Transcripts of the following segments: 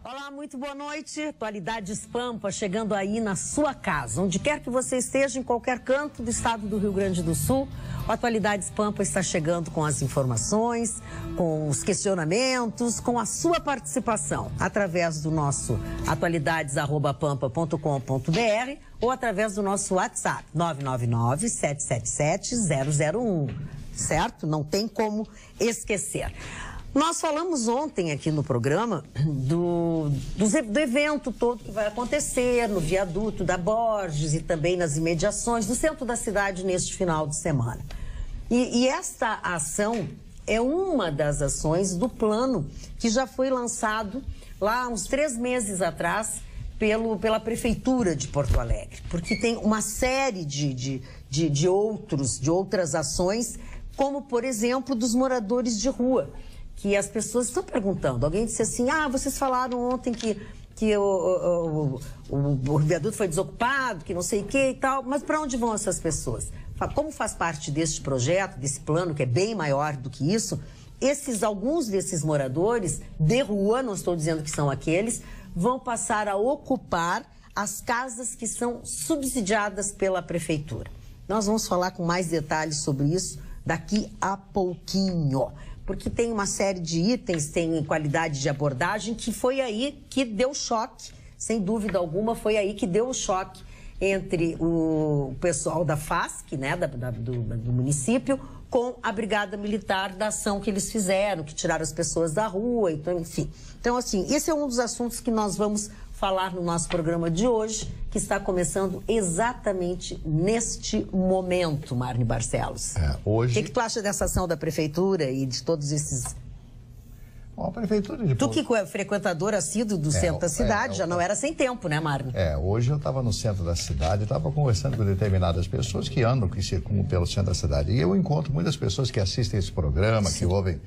Olá, muito boa noite. Atualidades Pampa chegando aí na sua casa. Onde quer que você esteja, em qualquer canto do estado do Rio Grande do Sul, o Atualidades Pampa está chegando com as informações, com os questionamentos, com a sua participação, através do nosso atualidades@pampa.com.br ou através do nosso WhatsApp, 999-777-001, certo? Não tem como esquecer. Nós falamos ontem aqui no programa do evento todo que vai acontecer no viaduto da Borges e também nas imediações do centro da cidade neste final de semana. E esta ação é uma das ações do plano que já foi lançado lá uns 3 meses atrás pela Prefeitura de Porto Alegre, porque tem uma série de outras ações, como, por exemplo, dos moradores de rua, que as pessoas estão perguntando. Alguém disse assim, vocês falaram ontem que o viaduto foi desocupado, que não sei o que e tal, mas para onde vão essas pessoas? Como faz parte deste projeto, desse plano, que é bem maior do que isso, alguns desses moradores de rua, não estou dizendo que são aqueles, vão passar a ocupar as casas que são subsidiadas pela Prefeitura. Nós vamos falar com mais detalhes sobre isso daqui a pouquinho, porque tem uma série de itens, tem qualidade de abordagem, que foi aí que deu choque, sem dúvida alguma, foi aí que deu o choque entre o pessoal da FASC, né, do município, com a Brigada Militar, da ação que eles fizeram, que tiraram as pessoas da rua, então, enfim. Então, assim, esse é um dos assuntos que nós vamos falar no nosso programa de hoje, que está começando exatamente neste momento, Marne Barcelos. Hoje... O que tu acha dessa ação da Prefeitura e de todos esses... Bom, a Prefeitura de Tu que é frequentador assíduo do centro da cidade, já não era sem tempo, né, Marne? Hoje eu estava no centro da cidade, estava conversando com determinadas pessoas que andam, que circulam pelo centro da cidade. E eu encontro muitas pessoas que assistem esse programa, que ouvem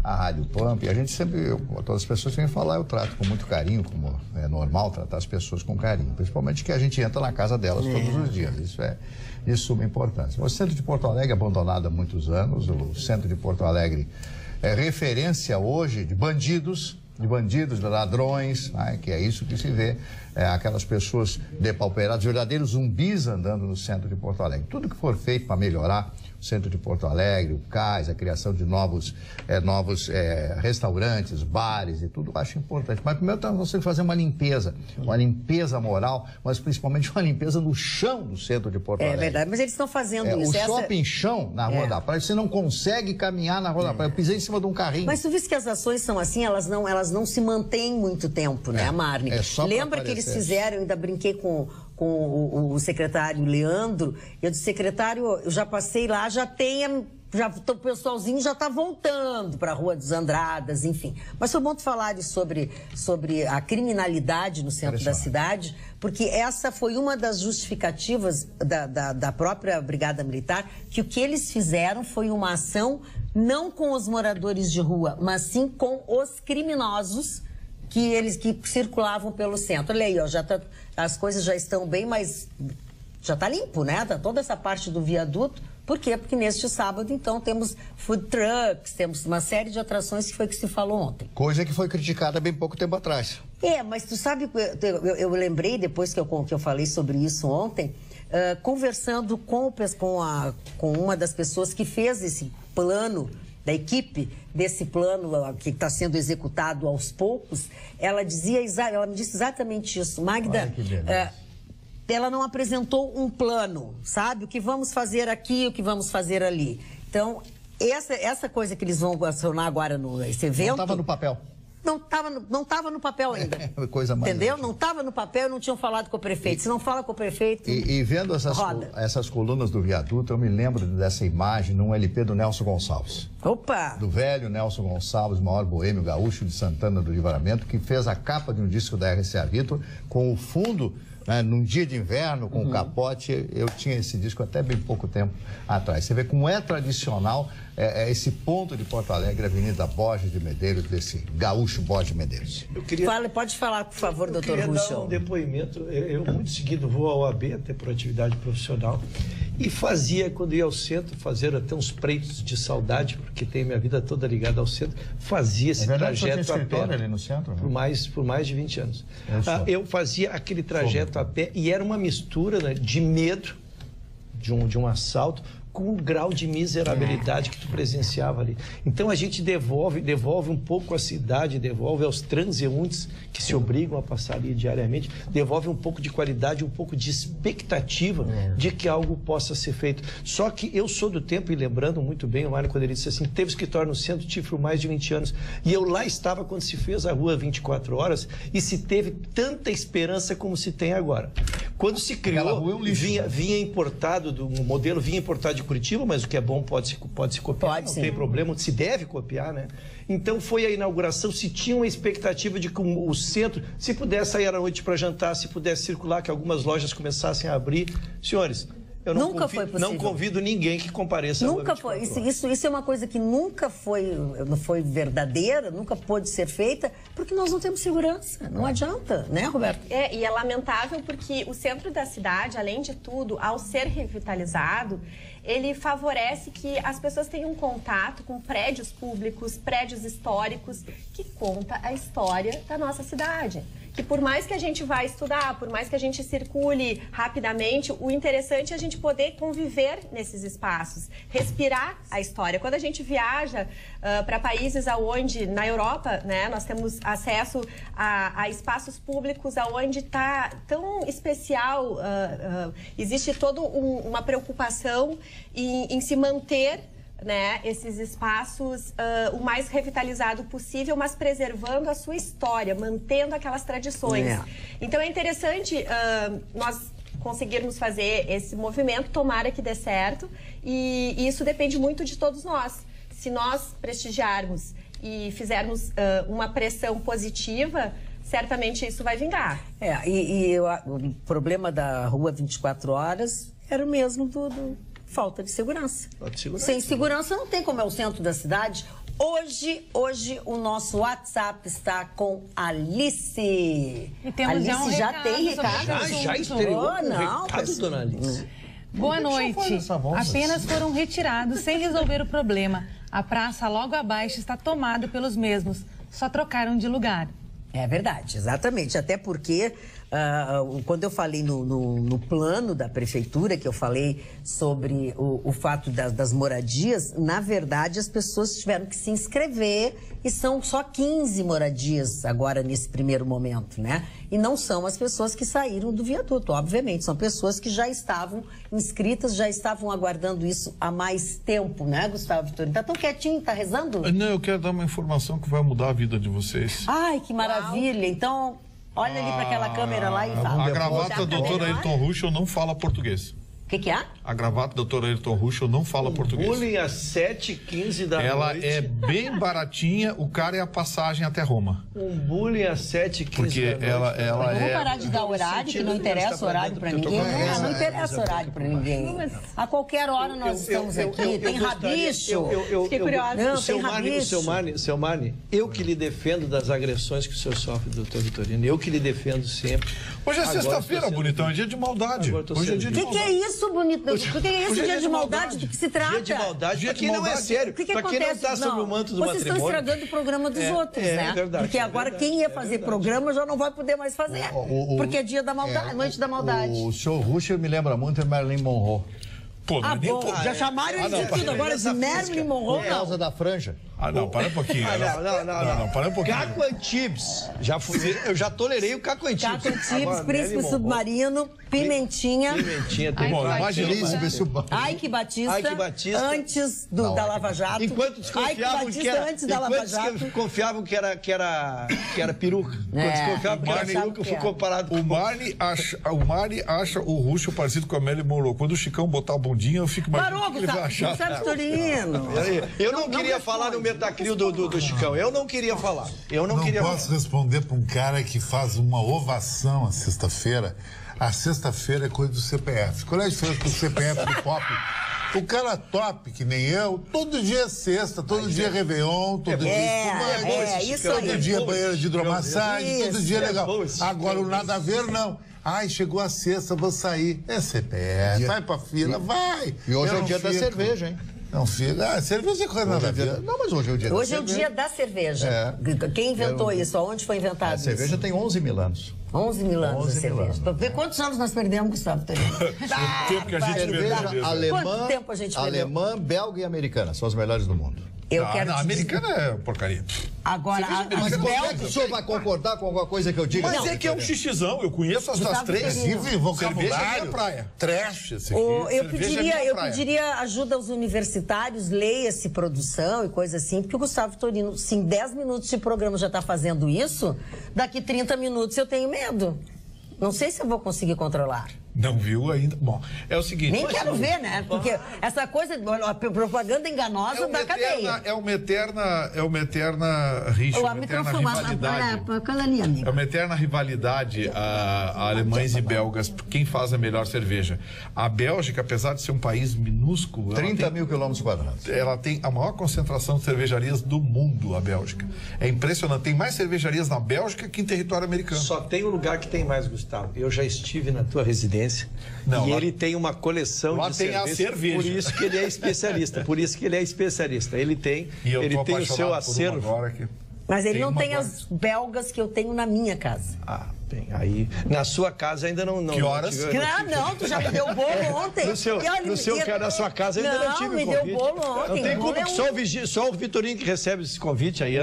a Rádio Pampa, e a gente sempre, todas as pessoas que vêm falar, eu trato com muito carinho, como é normal tratar as pessoas com carinho, principalmente que a gente entra na casa delas todos os dias, isso é de suma importância. O centro de Porto Alegre é abandonado há muitos anos, o centro de Porto Alegre é referência hoje de bandidos, de ladrões, né, que é isso que se vê, aquelas pessoas depauperadas, verdadeiros zumbis andando no centro de Porto Alegre. Tudo que for feito para melhorar o centro de Porto Alegre, o cais, a criação de novos restaurantes, bares e tudo, eu acho importante. Mas primeiro nós temos que fazer uma limpeza moral, mas principalmente uma limpeza no chão do centro de Porto Alegre. É verdade, mas eles estão fazendo isso. O shopping chão na Rua da Praia, você não consegue caminhar na Rua da Praia. Eu pisei em cima de um carrinho. Mas tu viste que as ações são assim, elas não se mantêm muito tempo, né, Marne? Lembra que eles fizeram, eu ainda brinquei com o secretário Leandro, eu disse, secretário, eu já passei lá, o pessoalzinho já está voltando para a Rua dos Andradas, enfim. Mas foi bom tu falar sobre a criminalidade no centro da cidade, porque essa foi uma das justificativas da própria Brigada Militar, que o que eles fizeram foi uma ação não com os moradores de rua, mas sim com os criminosos que circulavam pelo centro. Olha aí, ó, as coisas já estão bem, mas já está limpo, né? Tá toda essa parte do viaduto. Por quê? Porque neste sábado, então, temos food trucks, temos uma série de atrações que foi que se falou ontem. Coisa que foi criticada bem pouco tempo atrás. Mas tu sabe, eu lembrei, depois que eu falei sobre isso ontem, conversando com uma das pessoas que fez esse plano, da equipe desse plano que está sendo executado aos poucos, ela me disse exatamente isso. Magda, ela não apresentou um plano, sabe? O que vamos fazer aqui, o que vamos fazer ali. Então, essa coisa que eles vão acionar agora nesse evento... Não estava no papel. Não estava no papel ainda. Coisa mais entendeu? antiga. Não estava no papel e não tinham falado com o prefeito. Se não fala com o prefeito, E vendo essas colunas do viaduto, eu me lembro dessa imagem num LP do Nelson Gonçalves. Opa! Do velho Nelson Gonçalves, maior boêmio gaúcho de Santana do Livramento, que fez a capa de um disco da RCA Victor com o fundo, né, num dia de inverno, com o capote. Eu tinha esse disco até bem pouco tempo atrás. Você vê como é tradicional esse ponto de Porto Alegre, a Avenida Borges de Medeiros, desse gaúcho Borges de Medeiros. Pode falar, por favor, doutor Ruschel. Eu queria dar um depoimento. Eu muito seguido vou à OAB, até por atividade profissional, E fazia, quando ia ao centro, fazer até uns preitos de saudade, porque tem minha vida toda ligada ao centro, fazia esse trajeto a pé. Ali no centro, por mais de 20 anos. Eu fazia aquele trajeto a pé e era uma mistura, né, de medo de um assalto, com o grau de miserabilidade que tu presenciava ali. Então a gente devolve um pouco à cidade, devolve aos transeuntes que se obrigam a passar ali diariamente, devolve um pouco de qualidade, um pouco de expectativa de que algo possa ser feito. Só que eu sou do tempo, e lembrando muito bem o Mário quando ele disse assim, teve escritório no centro, tive por mais de 20 anos, e eu lá estava quando se fez a Rua 24 Horas e se teve tanta esperança como se tem agora. Quando se criou, vinha importado, o modelo vinha importado de Curitiba, mas o que é bom pode se copiar, não tem problema, se deve copiar, né? Então foi a inauguração, se tinha uma expectativa de que o centro, se pudesse sair à noite para jantar, se pudesse circular, que algumas lojas começassem a abrir. Senhores, eu não convido ninguém que compareça. Nunca foi. Isso é uma coisa que nunca foi verdadeira, nunca pôde ser feita, porque nós não temos segurança. Não adianta, né, Roberto? E é lamentável porque o centro da cidade, além de tudo, ao ser revitalizado, ele favorece que as pessoas tenham contato com prédios públicos, prédios históricos, que conta a história da nossa cidade. Que por mais que a gente vá estudar, por mais que a gente circule rapidamente, o interessante é a gente poder conviver nesses espaços, respirar a história. Quando a gente viaja para países aonde, na Europa, né, nós temos acesso a espaços públicos aonde está tão especial, existe toda uma preocupação em se manter, né, esses espaços o mais revitalizado possível, mas preservando a sua história, mantendo aquelas tradições. Então é interessante nós conseguirmos fazer esse movimento, tomara que dê certo, e isso depende muito de todos nós. Se nós prestigiarmos e fizermos uma pressão positiva, certamente isso vai vingar. O problema da Rua 24 Horas era o mesmo falta de segurança. Sem segurança não tem como é o centro da cidade. Hoje o nosso WhatsApp está com Alice. E temos Alice já tem recado. Já estreou o recado, dona Alice. Boa noite. Apenas foram retirados sem resolver o problema. A praça logo abaixo está tomada pelos mesmos. Só trocaram de lugar. É verdade, exatamente. Até porque, quando eu falei no plano da prefeitura, que eu falei sobre o fato das moradias, na verdade as pessoas tiveram que se inscrever e são só 15 moradias agora nesse primeiro momento, né? E não são as pessoas que saíram do viaduto, obviamente. São pessoas que já estavam inscritas, já estavam aguardando isso há mais tempo, né, Gustavo Vitorino? Tá tão quietinho, tá rezando? Não, eu quero dar uma informação que vai mudar a vida de vocês. Ai, que maravilha. Então, olha ali para aquela câmera lá e fala. A gravata da doutora Ayrton Ruschel não fala português. O que é? A gravata da doutora Ayrton Ruschel não fala português. Bullying às 7h15 da noite. Ela é bem baratinha, o cara é a passagem até Roma. Bullying às 7h15 porque da noite. ela Vamos parar de dar horário, que não interessa horário para ninguém. Não interessa horário para ninguém. A qualquer hora nós estamos aqui. Tem rabicho. Fiquei curiosa. Seu Marne, eu que lhe defendo das agressões que o senhor sofre, doutor Vitorino. Eu que lhe defendo sempre. Hoje é sexta-feira, bonitão, é dia de maldade. Hoje é dia de maldade. O que é isso, bonito? O que é esse dia de maldade? Do que se trata? Dia de maldade, pra quem não é sério. Pra quem não está sob o manto do matrimônio. Vocês estão estragando o programa dos outros, né? É verdade. Porque agora quem ia fazer programa já não vai poder mais fazer. Porque é dia da maldade, noite da maldade. O senhor Ruschel me lembra muito de Marilyn Monroe. Pô, não é nem bom, já chamaram ele de tudo. Agora de Marilyn Monroe, Por causa da franja. não, para um pouquinho. Não, para um pouquinho. Caco Antibes. Eu já tolerei o Caco Antibes. Caco Antibes, Príncipe Submarino, Pimentinha. Bom, imagina isso. Ike Batista. Antes da Lava Jato. Enquanto desconfiavam que era peruca. Enquanto desconfiavam que era peruca, eu fui comparado com... O Mari acha o Ruschel parecido com a Marilyn Monroe. Quando o Chicão botar o bundinho, eu fico imaginando o que ele vai achar. Eu não queria falar no Metacril do Chicão. Eu não queria falar. Não posso responder para um cara que faz uma ovação à sexta-feira. A sexta-feira é coisa do CPF. Qual é a diferença do CPF do Pop O cara top, que nem eu, todo dia é sexta, todo dia é Réveillon, todo dia isso todo aí. dia é banheiro de hidromassagem, todo dia é legal. Agora o nada a ver, não. Ai, chegou a sexta, vou sair. É CPF, vai pra fila, vai. E hoje é o dia da cerveja, hein? Não fica. Cerveja é coisa nada a ver. Não, mas hoje é o dia da cerveja. Hoje é o dia da cerveja. Quem inventou isso? Onde foi inventado isso? A cerveja tem 11 mil anos. 11 mil anos de cerveja. Pra ver quantos anos nós perdemos, Gustavo. O tempo que a gente Cerveja alemã, Quanto tempo a gente perdeu? alemã, belga e americana. São as melhores do mundo. Eu quero não, te americana dizer... é porcaria. Agora, Mas como é que o senhor vai concordar com alguma coisa que eu digo? Mas é que é um xixizão, eu conheço as das três. Inclusive, vocabulário. Cerveja é minha praia. Trash, esse aqui. Eu Cerveja é minha eu praia. pediria ajuda aos universitários, leia-se produção e coisa assim, porque o Gustavo Torino, se em 10 minutos de programa já está fazendo isso, daqui 30 minutos eu tenho medo. Não sei se eu vou conseguir controlar. Não viu ainda? Bom, é o seguinte... Nem quero ver, né? Porque essa coisa, a propaganda enganosa da cadeia. É uma eterna rixa, uma eterna rivalidade. É uma eterna rivalidade a alemães e belgas, quem faz a melhor cerveja. A Bélgica, apesar de ser um país minúsculo... 30 mil quilômetros quadrados. Ela tem a maior concentração de cervejarias do mundo, a Bélgica. É impressionante. Tem mais cervejarias na Bélgica que em território americano. Só tem um lugar que tem mais, Gustavo. Eu já estive na tua residência. Não, e lá, ele tem uma coleção lá de tem a cerveja. Por isso que ele é especialista. Ele tem o seu acervo. Mas ele não tem as belgas que eu tenho na minha casa. Ah, bem, aí na sua casa ainda não. Que horas? Não, tu já me deu bolo ontem. No seu cara, na sua casa ainda não tive me convite. Deu bolo ontem. Não tem culpa que só o Vitorino que recebe esse convite aí.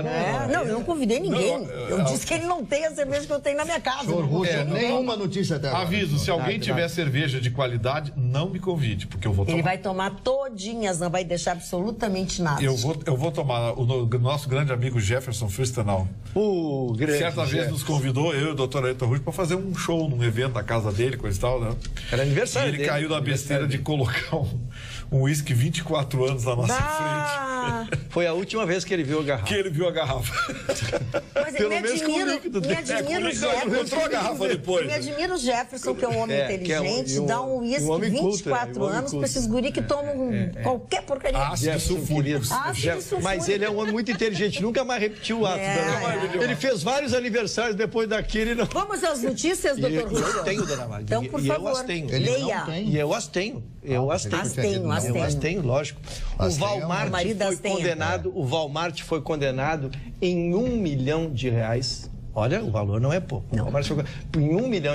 Não, eu não convidei ninguém. Eu disse que ele não tem a cerveja que eu tenho na minha casa. Nenhuma notícia até agora. Aviso, se alguém tiver cerveja de qualidade, não me convide, porque eu vou tomar. Ele vai tomar todinhas, não vai deixar absolutamente nada. Eu vou tomar. O nosso grande amigo Jefferson Fürstenau. Certa vez nos convidou, eu e o doutor Ailton Ruth, para fazer um show num evento na casa dele, coisa e tal, né? Era aniversário e ele dele, caiu na besteira de colocar um uísque 24 anos na nossa frente. Foi a última vez que ele viu a garrafa. Mas Pelo me menos admiro o Jefferson. Encontrou a garrafa depois. Me admiro o Jefferson, que é um homem inteligente, dá um uísque 24 anos para esses guri que tomam qualquer porcaria. Ácido sulfúrico. Mas ele é um homem muito inteligente, nunca mais repetiu o ato. Ele fez vários aniversários depois daquele. Não... Vamos às notícias, doutor Rússio? Eu tenho, dona Maria. Então, por favor, eu as tenho. leia. E eu as tenho. Eu as tenho, lógico. O Walmart foi condenado em R$1 milhão. Olha, o valor não é pouco. Não. Em R$1 milhão.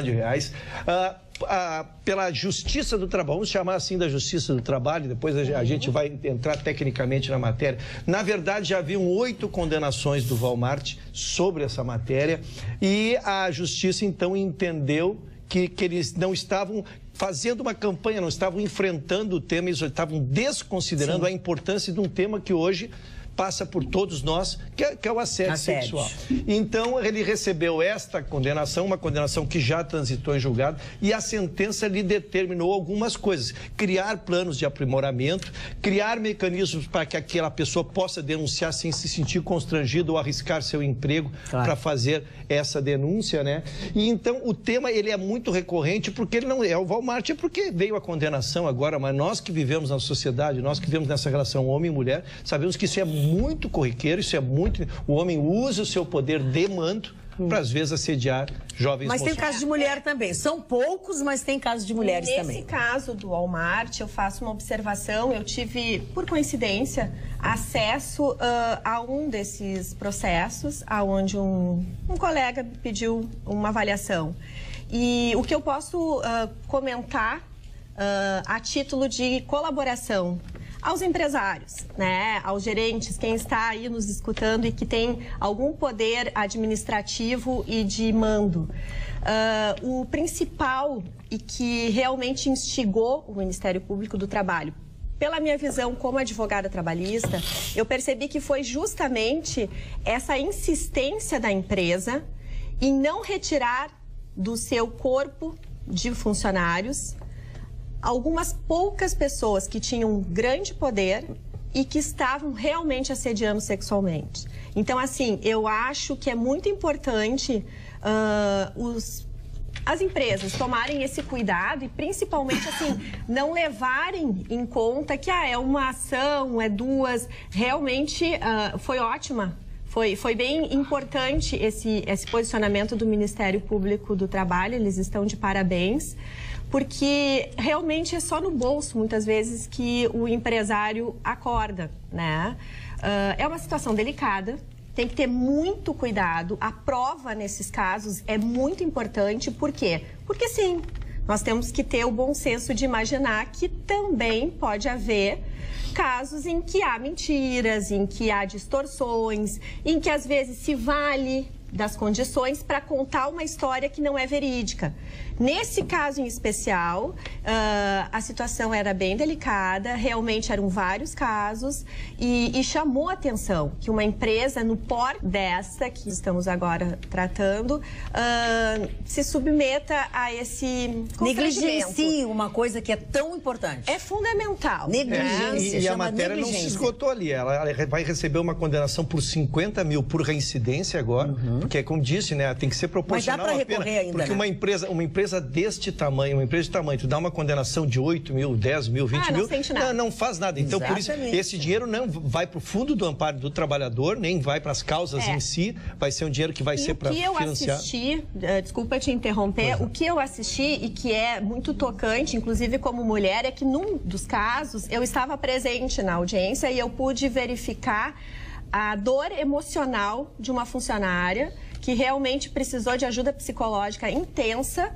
Pela Justiça do Trabalho, vamos chamar assim da Justiça do Trabalho, depois a gente vai entrar tecnicamente na matéria. Na verdade, já haviam 8 condenações do Walmart sobre essa matéria e a Justiça, então, entendeu que eles não estavam fazendo uma campanha, não estavam enfrentando o tema, eles estavam desconsiderando a importância de um tema que hoje passa por todos nós, que é o assédio sexual. Então, ele recebeu esta condenação, uma condenação que já transitou em julgado, e a sentença lhe determinou algumas coisas. Criar planos de aprimoramento, criar mecanismos para que aquela pessoa possa denunciar sem se sentir constrangida ou arriscar seu emprego para fazer essa denúncia, né? E então, o tema, ele é muito recorrente, porque ele não é o Walmart, é porque veio a condenação agora, mas nós que vivemos na sociedade, nós que vivemos nessa relação homem e mulher, sabemos que isso é muito corriqueiro, isso é muito... O homem usa o seu poder de mando para, às vezes, assediar jovens moças. Mas tem casos de mulher também. São poucos, mas tem casos de mulheres também. Nesse caso do Walmart, eu faço uma observação. Eu tive, por coincidência, acesso a um desses processos, onde um colega pediu uma avaliação. E o que eu posso comentar a título de colaboração aos empresários, né, aos gerentes, quem está aí nos escutando e que tem algum poder administrativo e de mando. O principal e que realmente instigou o Ministério Público do Trabalho, pela minha visão como advogada trabalhista, eu percebi que foi justamente essa insistência da empresa em não retirar do seu corpo de funcionários algumas poucas pessoas que tinham grande poder e que estavam realmente assediando sexualmente. Então, assim, eu acho que é muito importante as empresas tomarem esse cuidado e principalmente assim não levarem em conta que é uma ação, é duas. Realmente foi ótima. Foi bem importante esse posicionamento do Ministério Público do Trabalho, eles estão de parabéns, porque realmente é só no bolso, muitas vezes, que o empresário acorda, né? É uma situação delicada, tem que ter muito cuidado, a prova nesses casos é muito importante, por quê? Porque sim, nós temos que ter o bom senso de imaginar que também pode haver casos em que há mentiras, em que há distorções, em que às vezes se vale das condições para contar uma história que não é verídica. Nesse caso em especial, a situação era bem delicada, realmente eram vários casos e chamou a atenção que uma empresa no porte dessa que estamos agora tratando se submeta a esse negligencie uma coisa que é tão importante. É fundamental. Negligência. E a matéria não se esgotou ali. Ela vai receber uma condenação por 50 mil por reincidência agora, porque, como disse, né, tem que ser proporcional. Mas dá para recorrer ainda, porque né? uma empresa deste tamanho, uma empresa de tamanho, tu dá uma condenação de 8 mil, 10 mil, 20 mil, não faz nada. Então, exatamente. Por isso, esse dinheiro não vai para o fundo do amparo do trabalhador, nem vai para as causas em si, vai ser um dinheiro que vai ser para financiar. O que eu assisti, desculpa te interromper, o que eu assisti e que é muito tocante, inclusive como mulher, é que num dos casos eu estava presente na audiência e eu pude verificar a dor emocional de uma funcionária que realmente precisou de ajuda psicológica intensa.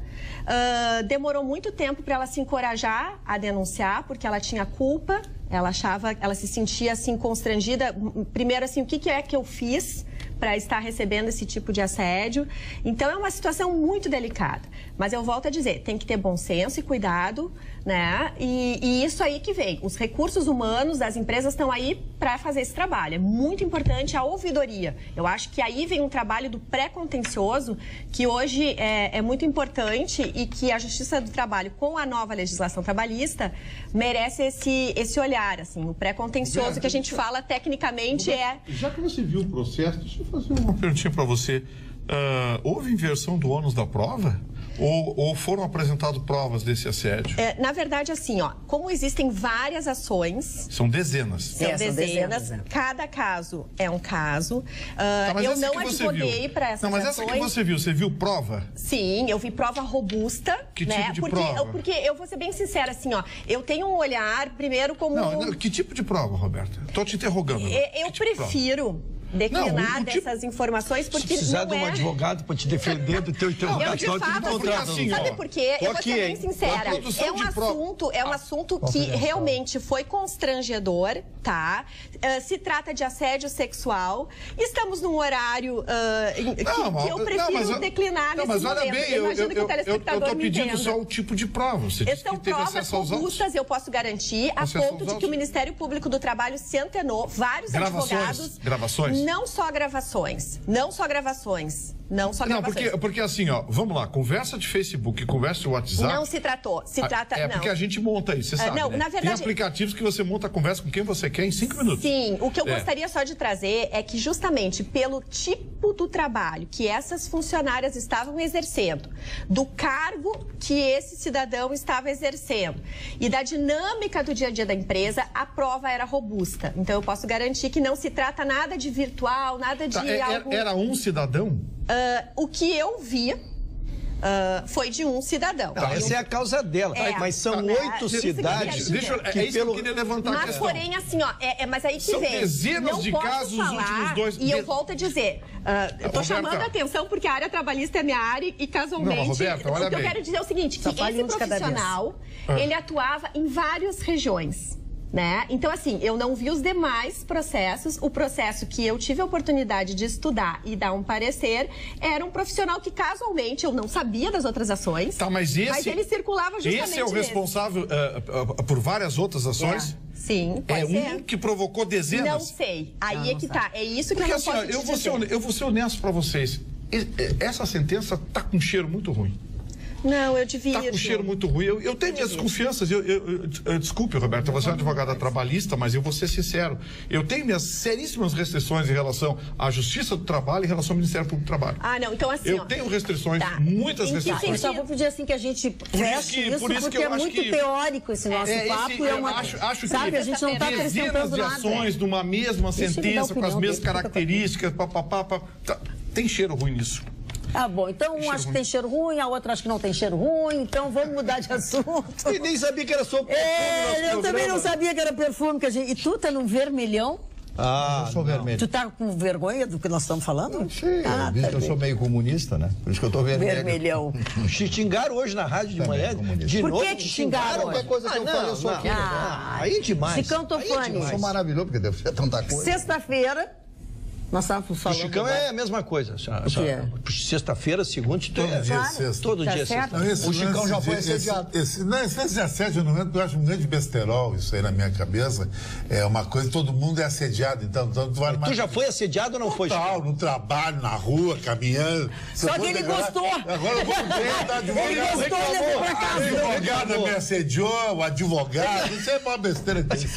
Demorou muito tempo para ela se encorajar a denunciar, porque ela tinha culpa, ela se sentia assim constrangida. Primeiro, assim, o que é que eu fiz para estar recebendo esse tipo de assédio? Então, é uma situação muito delicada. Mas eu volto a dizer, tem que ter bom senso e cuidado, né? E isso aí que vem. Os recursos humanos das empresas estão aí para fazer esse trabalho. É muito importante a ouvidoria. Eu acho que aí vem um trabalho do pré-contencioso, que hoje é muito importante e que a Justiça do Trabalho, com a nova legislação trabalhista, merece esse olhar, assim. O pré-contencioso que a gente fala tecnicamente Já que você viu o processo, deixa eu fazer uma perguntinha para você. Houve inversão do ônus da prova? Ou foram apresentadas provas desse assédio? Na verdade, assim, como existem várias ações... São dezenas. São dezenas. Cada caso é um caso. Eu não advoguei para essas ações. Mas essa que você viu prova? Sim, eu vi prova robusta. Que tipo de prova? Porque eu vou ser bem sincera, assim, eu tenho um olhar, primeiro, como... Não, que tipo de prova, Roberta? Estou te interrogando. Eu prefiro declinar dessas informações, porque se precisar de um advogado para te defender do teu interrogatório, sabe por quê? Eu vou ser bem sincera. É um assunto que realmente foi constrangedor, tá? Se trata de assédio sexual. Estamos num horário que eu prefiro declinar nesse momento. Mas olha bem, eu estou pedindo só o tipo de prova. São provas robustas, eu posso garantir, a ponto de que o Ministério Público do Trabalho se antenou, vários advogados... Gravações? Não só gravações. Porque assim, vamos lá, conversa de Facebook, conversa de WhatsApp... Não se tratou. Porque a gente monta isso, você sabe, né? Na verdade, tem aplicativos que você monta a conversa com quem você quer em 5 minutos. Sim, o que eu gostaria só de trazer é que justamente pelo tipo do trabalho que essas funcionárias estavam exercendo, do cargo que esse cidadão estava exercendo e da dinâmica do dia a dia da empresa, a prova era robusta. Então eu posso garantir que não se trata nada de virtual, nada de algo... Era um cidadão? O que eu vi foi de um cidadão. Essa é a causa dela, mas são 8 cidades. É isso que eu queria levantar a questão. Mas porém, assim, mas aí que são vem. Dezenas de casos nos últimos 2 E eu volto a dizer, eu tô chamando a atenção porque a área trabalhista é minha área e casualmente... Roberta, olha o que eu quero dizer é o seguinte, que esse profissional, ele atuava em várias regiões. Né? Então, assim, eu não vi os demais processos. O processo que eu tive a oportunidade de estudar e dar um parecer era um profissional que, casualmente, eu não sabia das outras ações. Tá, mas ele circulava justamente esse é o responsável por várias outras ações? Sim, pode ser. Um que provocou dezenas? Não sei. Aí é que tá. É isso que eu não posso te dizer. Eu vou ser honesto para vocês. Essa sentença tá com um cheiro muito ruim. Não, eu divirjo. Tá com cheiro muito ruim. Eu tenho minhas desconfianças. Desculpe, Roberta, você é uma advogada trabalhista, mas eu vou ser sincero. Eu tenho minhas seríssimas restrições em relação à Justiça do Trabalho e em relação ao Ministério Público do Trabalho. Ah, não, então assim, eu tenho restrições, muitas restrições. Eu só vou pedir assim que a gente feche isso, porque é muito teórico esse nosso papo. Acho sabe, que a gente não está acrescentando de ações de uma mesma sentença, com as mesmas características, tem cheiro ruim nisso. Tá bom, então um acha que tem cheiro ruim, a outra acha que não tem cheiro ruim, então vamos mudar de assunto. E nem sabia que era só perfume. Eu também não sabia que era perfume. E tu tá num vermelhão? Eu sou vermelho. Tu tá com vergonha do que nós estamos falando? Não sei, eu sou meio comunista, né? Por isso que eu tô vermelho. Vermelhão. Te xingaram hoje na rádio de manhã? De novo? Por que te xingaram? Qualquer coisa que eu falo, eu sou aqui. Aí demais. Chicão Tofani. Eu sou maravilhoso, porque deve ser tanta coisa. Sexta-feira, nós estávamos falando... O Chicão é a mesma coisa. Sexta-feira, segunda, todo dia é sexta. O Chicão já foi assediado. Esse assédio, eu acho um grande besterol isso aí na minha cabeça. É uma coisa, todo mundo é assediado. Então tu já foi assediado ou não foi, Chicão? No trabalho, na rua, caminhando. Só que ele gostou. Agora eu vou ver, tá advogado. Ele gostou, levou pra casa. A advogada me assediou, o advogado. Isso é uma besteira que esse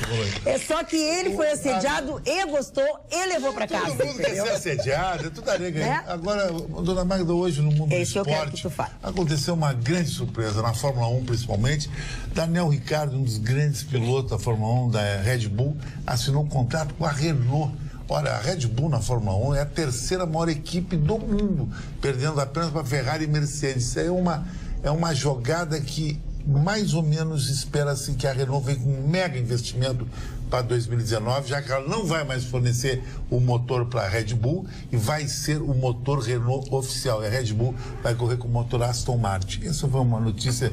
É só que ele foi assediado e gostou e levou pra casa. Todo mundo quer ser assediado, é tudo areia. Agora, dona Magda, hoje no mundo do esporte, aconteceu uma grande surpresa, na Fórmula 1 principalmente. Daniel Ricciardo, um dos grandes pilotos da Fórmula 1 da Red Bull, assinou um contrato com a Renault. Olha, a Red Bull na Fórmula 1 é a terceira maior equipe do mundo, perdendo apenas para Ferrari e Mercedes. Isso aí é uma jogada que mais ou menos espera-se que a Renault venha com um mega investimento para 2019, já que ela não vai mais fornecer o motor para a Red Bull e vai ser o motor Renault oficial. E a Red Bull vai correr com o motor Aston Martin. Essa foi uma notícia.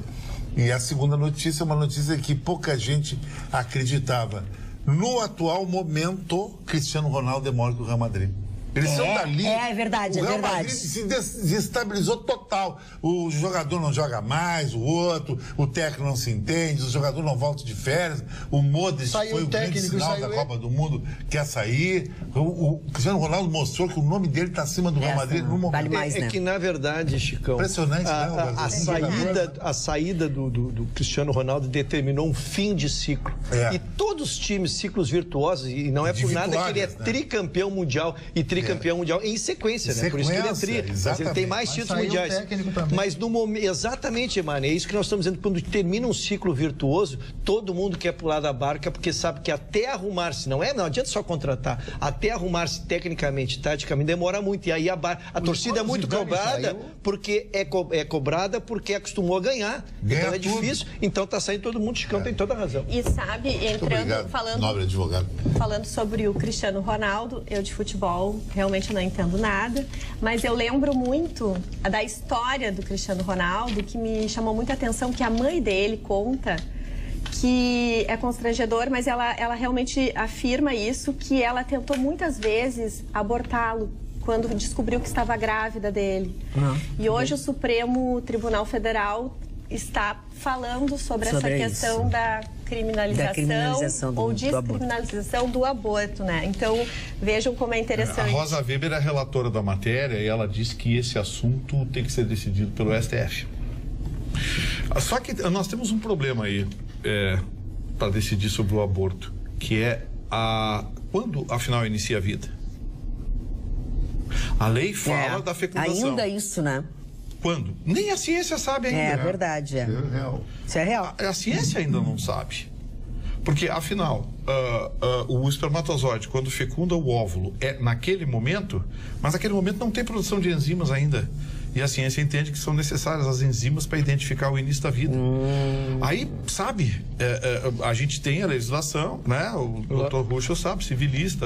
E a segunda notícia é uma notícia que pouca gente acreditava. No atual momento, Cristiano Ronaldo é maior que o Real Madrid. Eles são dali. É verdade, o Real Madrid se desestabilizou total. O jogador não joga mais, o outro, o técnico não se entende, o jogador não volta de férias, o Modric foi o grande sinal da Copa do Mundo, quer sair. O Cristiano Ronaldo mostrou que o nome dele está acima do Real Madrid no momento. Vale mais, né? É que, na verdade, Chicão, impressionante, a saída do Cristiano Ronaldo determinou um fim de ciclo. E todos os times, ciclos virtuosos, e não é por nada que ele é tricampeão mundial e tricampeão mundial em sequência, né? Por isso que ele é tri. Mas ele tem mais títulos mundiais. Mas no momento, exatamente, Emane, é isso que nós estamos dizendo. Quando termina um ciclo virtuoso, todo mundo quer pular da barca, porque sabe que até arrumar-se, não adianta só contratar, até arrumar-se tecnicamente, taticamente, demora muito. E aí a torcida é muito cobrada, porque é cobrada porque acostumou a ganhar. Então é difícil. Então está saindo todo mundo, Chicão tem toda a razão. E sabe, nobre advogado. Falando sobre o Cristiano Ronaldo, eu de futebol realmente não entendo nada, mas eu lembro muito da história do Cristiano Ronaldo, que me chamou muita atenção, que a mãe dele conta, que é constrangedor, mas ela realmente afirma isso, que ela tentou muitas vezes abortá-lo quando descobriu que estava grávida dele. E hoje o Supremo Tribunal Federal está falando sobre essa questão da criminalização ou descriminalização do aborto, né? Então, vejam como é interessante. A Rosa Weber é relatora da matéria e ela diz que esse assunto tem que ser decidido pelo STF. Só que nós temos um problema aí para decidir sobre o aborto, que é quando, afinal, inicia a vida. A lei fala da fecundação. Ainda isso, né? Quando? Nem a ciência sabe ainda. É verdade. Isso é real. A ciência ainda não sabe. Porque, afinal, o espermatozoide, quando fecunda o óvulo, é naquele momento, mas naquele momento não tem produção de enzimas ainda. E a ciência entende que são necessárias as enzimas para identificar o início da vida. Aí, sabe, a gente tem a legislação, né? O doutor Ruschel sabe, civilista.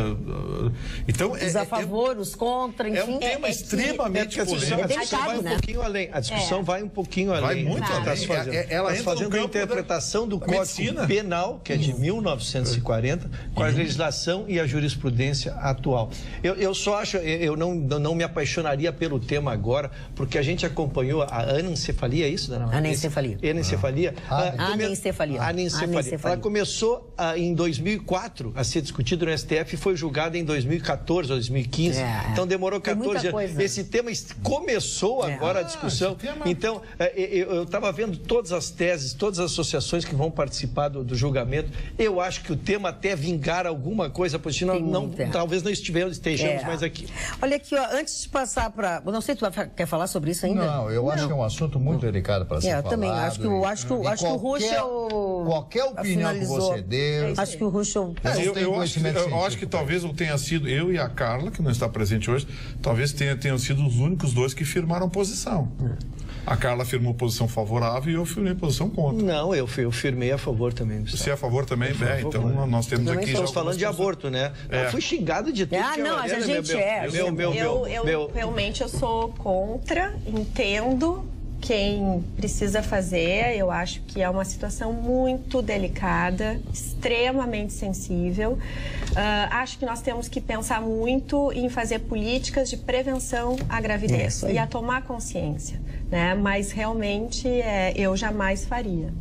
Então, os a favor, os contra, enfim. É um tema extremamente polêmico. A discussão vai um pouquinho além. A discussão vai um pouquinho além. Vai muito além. Ela entra fazendo a interpretação do Código Penal, que é de 1940, com a legislação e a jurisprudência atual. Eu só acho, eu não me apaixonaria pelo tema agora, porque a gente acompanhou a anencefalia, é isso, Dona? Anencefalia. Anencefalia. Anencefalia. Ela começou em 2004 a ser discutida no STF e foi julgada em 2014 ou 2015. Então demorou 14 anos. Esse tema começou agora a discussão. Então, eu estava vendo todas as teses, todas as associações que vão participar do julgamento. Eu acho que o tema até vingar alguma coisa positiva, talvez não estejamos mais aqui. Olha aqui, ó, antes de passar para... Não sei, tu quer falar sobre isso ainda? Não, eu acho que é um assunto muito delicado para ser falado. Eu também, acho que o Ruschel... Qualquer opinião que você dê... Acho que o Ruschel... Eu acho que talvez eu tenha sido, eu e a Carla, que não está presente hoje, talvez tenham sido os únicos dois que firmaram posição. A Carla firmou posição favorável e eu firmei posição contra. Não, eu firmei a favor também. Você é a favor também? Então nós temos aqui... Estamos falando de aborto, né? Eu fui xingado de tudo. A gente é. Realmente eu sou contra, entendo quem precisa fazer. Eu acho que é uma situação muito delicada, extremamente sensível. Acho que nós temos que pensar muito em fazer políticas de prevenção à gravidez e a tomar consciência, né? Mas realmente eu jamais faria.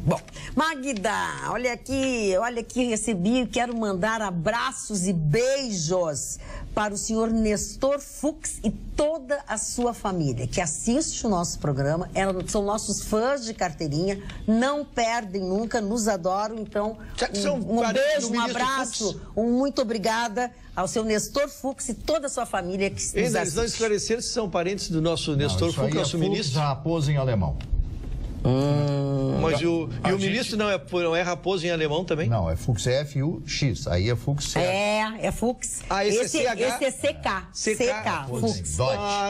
Bom, Magda, olha aqui, recebi, quero mandar abraços e beijos para o senhor Nestor Fux e toda a sua família, que assiste o nosso programa, são nossos fãs de carteirinha, não perdem nunca, nos adoram, então um beijo, um abraço, muito obrigada ao seu Nestor Fux e toda a sua família que nos assiste. Eles não esclareceram se são parentes do nosso Nestor Fux, nosso ministro? Raposo em alemão. Mas o ministro não é Raposo em alemão também? Não, é Fux, é F-U-X. Aí é Fux. É Fux. Esse é CK. Fux.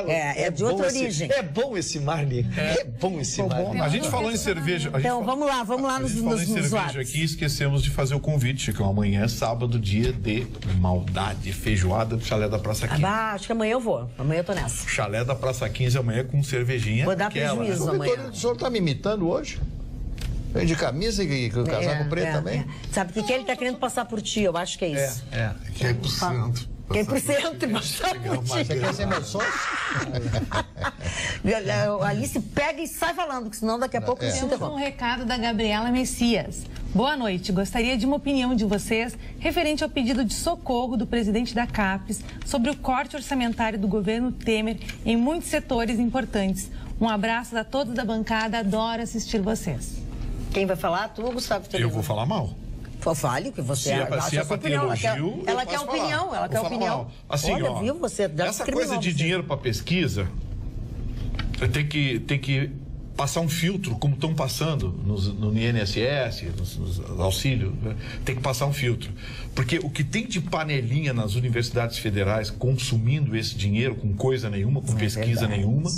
É de outra origem. É bom esse Marley. É bom esse Marley. A gente falou em cerveja. Então, vamos lá nos falou em cerveja aqui, esquecemos de fazer o convite, que amanhã é sábado, dia de maldade, feijoada do Chalé da Praça 15. Acho que amanhã eu vou. Amanhã eu tô nessa. O Chalé da Praça 15 amanhã com cervejinha. Vou dar prejuízo amanhã. O senhor tá me imitando hoje? Vem de camisa e casaco preto também? Sabe o que ele tá querendo passar por ti? Eu acho que é isso. Que é por cento. Quem por cento passar por ti. Você quer ser meu sócio? Alice pega e sai falando, que senão daqui a pouco... Temos um recado da Gabriela Messias. Boa noite. Gostaria de uma opinião de vocês referente ao pedido de socorro do presidente da CAPES sobre o corte orçamentário do governo Temer em muitos setores importantes. Um abraço a todos da bancada, adoro assistir vocês. Quem vai falar? Tu, Gustavo? Eu vou falar mal. Fale o que você acha. Se é para ter elogio, ela quer opinião. Ela quer opinião. Assim, olha, viu? Você essa coisa de dinheiro para pesquisa tem que passar um filtro, como estão passando no INSS, nos auxílios, né? Tem que passar um filtro. Porque o que tem de panelinha nas universidades federais consumindo esse dinheiro com coisa nenhuma, com pesquisa nenhuma,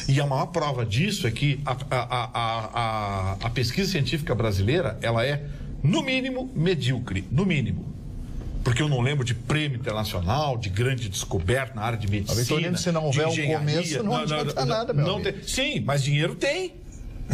e a maior prova disso é que a pesquisa científica brasileira, ela é, no mínimo, medíocre, no mínimo. Porque eu não lembro de prêmio internacional, de grande descoberta na área de medicina. Se não houver um começo, não adianta nada, meu amigo. Sim, mas dinheiro tem.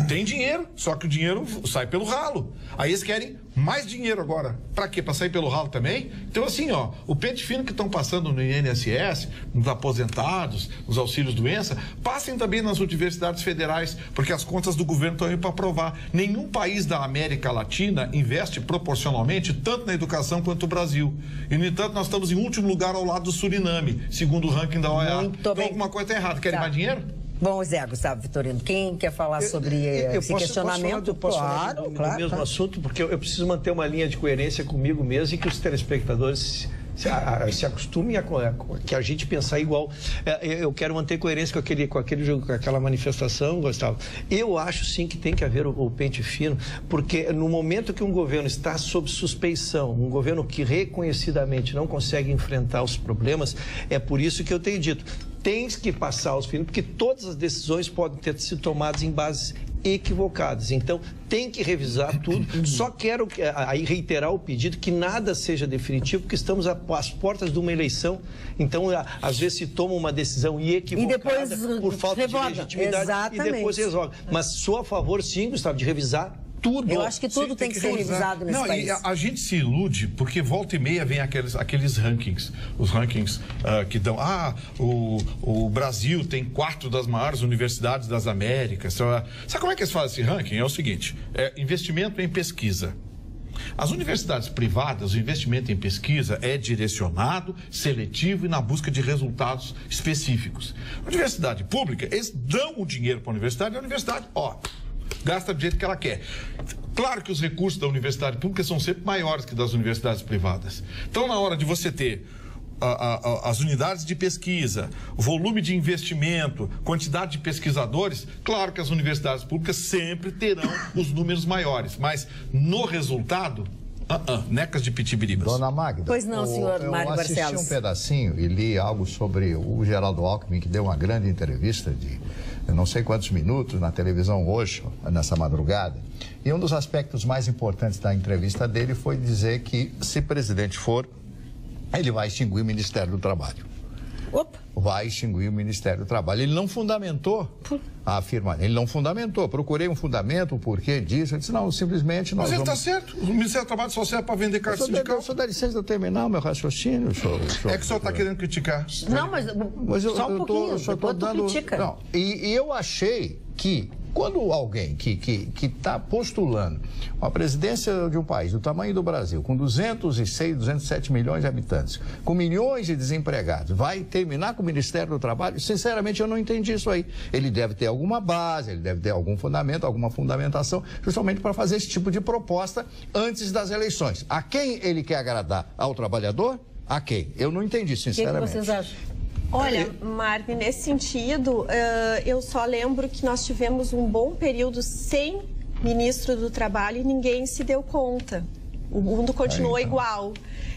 Tem dinheiro, só que o dinheiro sai pelo ralo. Aí eles querem mais dinheiro agora. Pra quê? Pra sair pelo ralo também? Então, assim, ó, o pente fino que estão passando no INSS, nos aposentados, nos auxílios doença, passem também nas universidades federais, porque as contas do governo estão aí para aprovar. Nenhum país da América Latina investe proporcionalmente tanto na educação quanto o Brasil. E, no entanto, nós estamos em último lugar ao lado do Suriname, segundo o ranking da OEA. Então, alguma coisa está errada. Querem mais dinheiro? Bom, Zé Gustavo Vitorino, quem quer falar sobre esse questionamento? Posso falar do mesmo assunto, porque eu preciso manter uma linha de coerência comigo mesmo e que os telespectadores se acostumem que a gente pensar igual. Eu quero manter coerência com aquele jogo, com aquela manifestação, Gustavo. Eu acho sim que tem que haver o pente fino, porque no momento que um governo está sob suspeição, um governo que reconhecidamente não consegue enfrentar os problemas, é por isso que eu tenho dito, tem que passar os finos, porque todas as decisões podem ter sido tomadas em bases equivocadas. Então, tem que revisar tudo. Só quero aí reiterar o pedido que nada seja definitivo, porque estamos às portas de uma eleição. Então, às vezes se toma uma decisão equivocada por falta de legitimidade. Exatamente. E depois resolve. Mas sou a favor, sim, Gustavo, de revisar Tudo. Eu acho que tudo tem que ser revisado nesse país. E a gente se ilude, porque volta e meia vem aqueles rankings. Os rankings que dão... o Brasil tem 4 das maiores universidades das Américas. Sabe como é que eles fazem esse ranking? É o seguinte, investimento em pesquisa. As universidades privadas, o investimento em pesquisa é direcionado, seletivo e na busca de resultados específicos. A universidade pública, eles dão o dinheiro para a universidade e a universidade, gasta do jeito que ela quer. Claro que os recursos da universidade pública são sempre maiores que das universidades privadas. Então, na hora de você ter as unidades de pesquisa, volume de investimento, quantidade de pesquisadores, claro que as universidades públicas sempre terão os números maiores, mas no resultado, necas de pitibiribas. Dona Magda, pois não, senhor Mário Barcelos. Eu assisti um pedacinho e li algo sobre o Geraldo Alckmin, que deu uma grande entrevista de eu não sei quantos minutos na televisão hoje, nessa madrugada. E um dos aspectos mais importantes da entrevista dele foi dizer que, se presidente for, ele vai extinguir o Ministério do Trabalho. Opa. Vai extinguir o Ministério do Trabalho. Ele não fundamentou a afirmação. Ele não fundamentou. Procurei um fundamento, o porquê disso. Eu disse, não, simplesmente nós Mas ele está certo. O Ministério do Trabalho só serve para vender carta sindical. Só dá licença de eu terminar o meu raciocínio. É que o senhor está querendo criticar. Não, mas só um pouquinho. Depois tu critica. Não, e eu achei que quando alguém que está postulando uma presidência de um país do tamanho do Brasil, com 206, 207 milhões de habitantes, com milhões de desempregados, vai terminar com o Ministério do Trabalho, sinceramente eu não entendi isso aí. Ele deve ter alguma base, ele deve ter algum fundamento, alguma fundamentação, justamente para fazer esse tipo de proposta antes das eleições. A quem ele quer agradar? Ao trabalhador? A quem? Eu não entendi, sinceramente. O que vocês acham? Olha, Marne, nesse sentido, eu só lembro que nós tivemos um bom período sem ministro do Trabalho e ninguém se deu conta. O mundo continuou igual.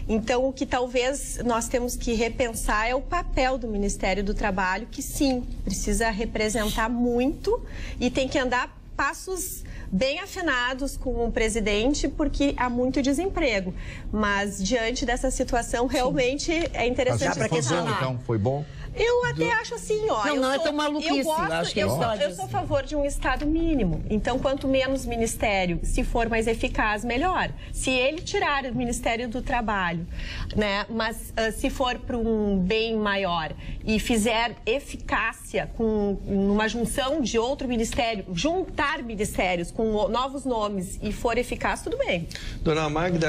Então, o que talvez nós temos que repensar é o papel do Ministério do Trabalho, que sim, precisa representar muito e tem que andar passos bem afinados com o presidente, porque há muito desemprego. Mas, diante dessa situação, realmente é interessante questionar. Então, foi bom? Eu até acho assim, Não é tão maluquice. Eu sou a favor de um Estado mínimo. Então, quanto menos ministério, se for mais eficaz, melhor. Se ele tirar o Ministério do Trabalho, né, mas se for para um bem maior e fizer eficácia com uma junção de outro ministério, juntar ministérios com novos nomes e for eficaz, tudo bem. Dona Magda,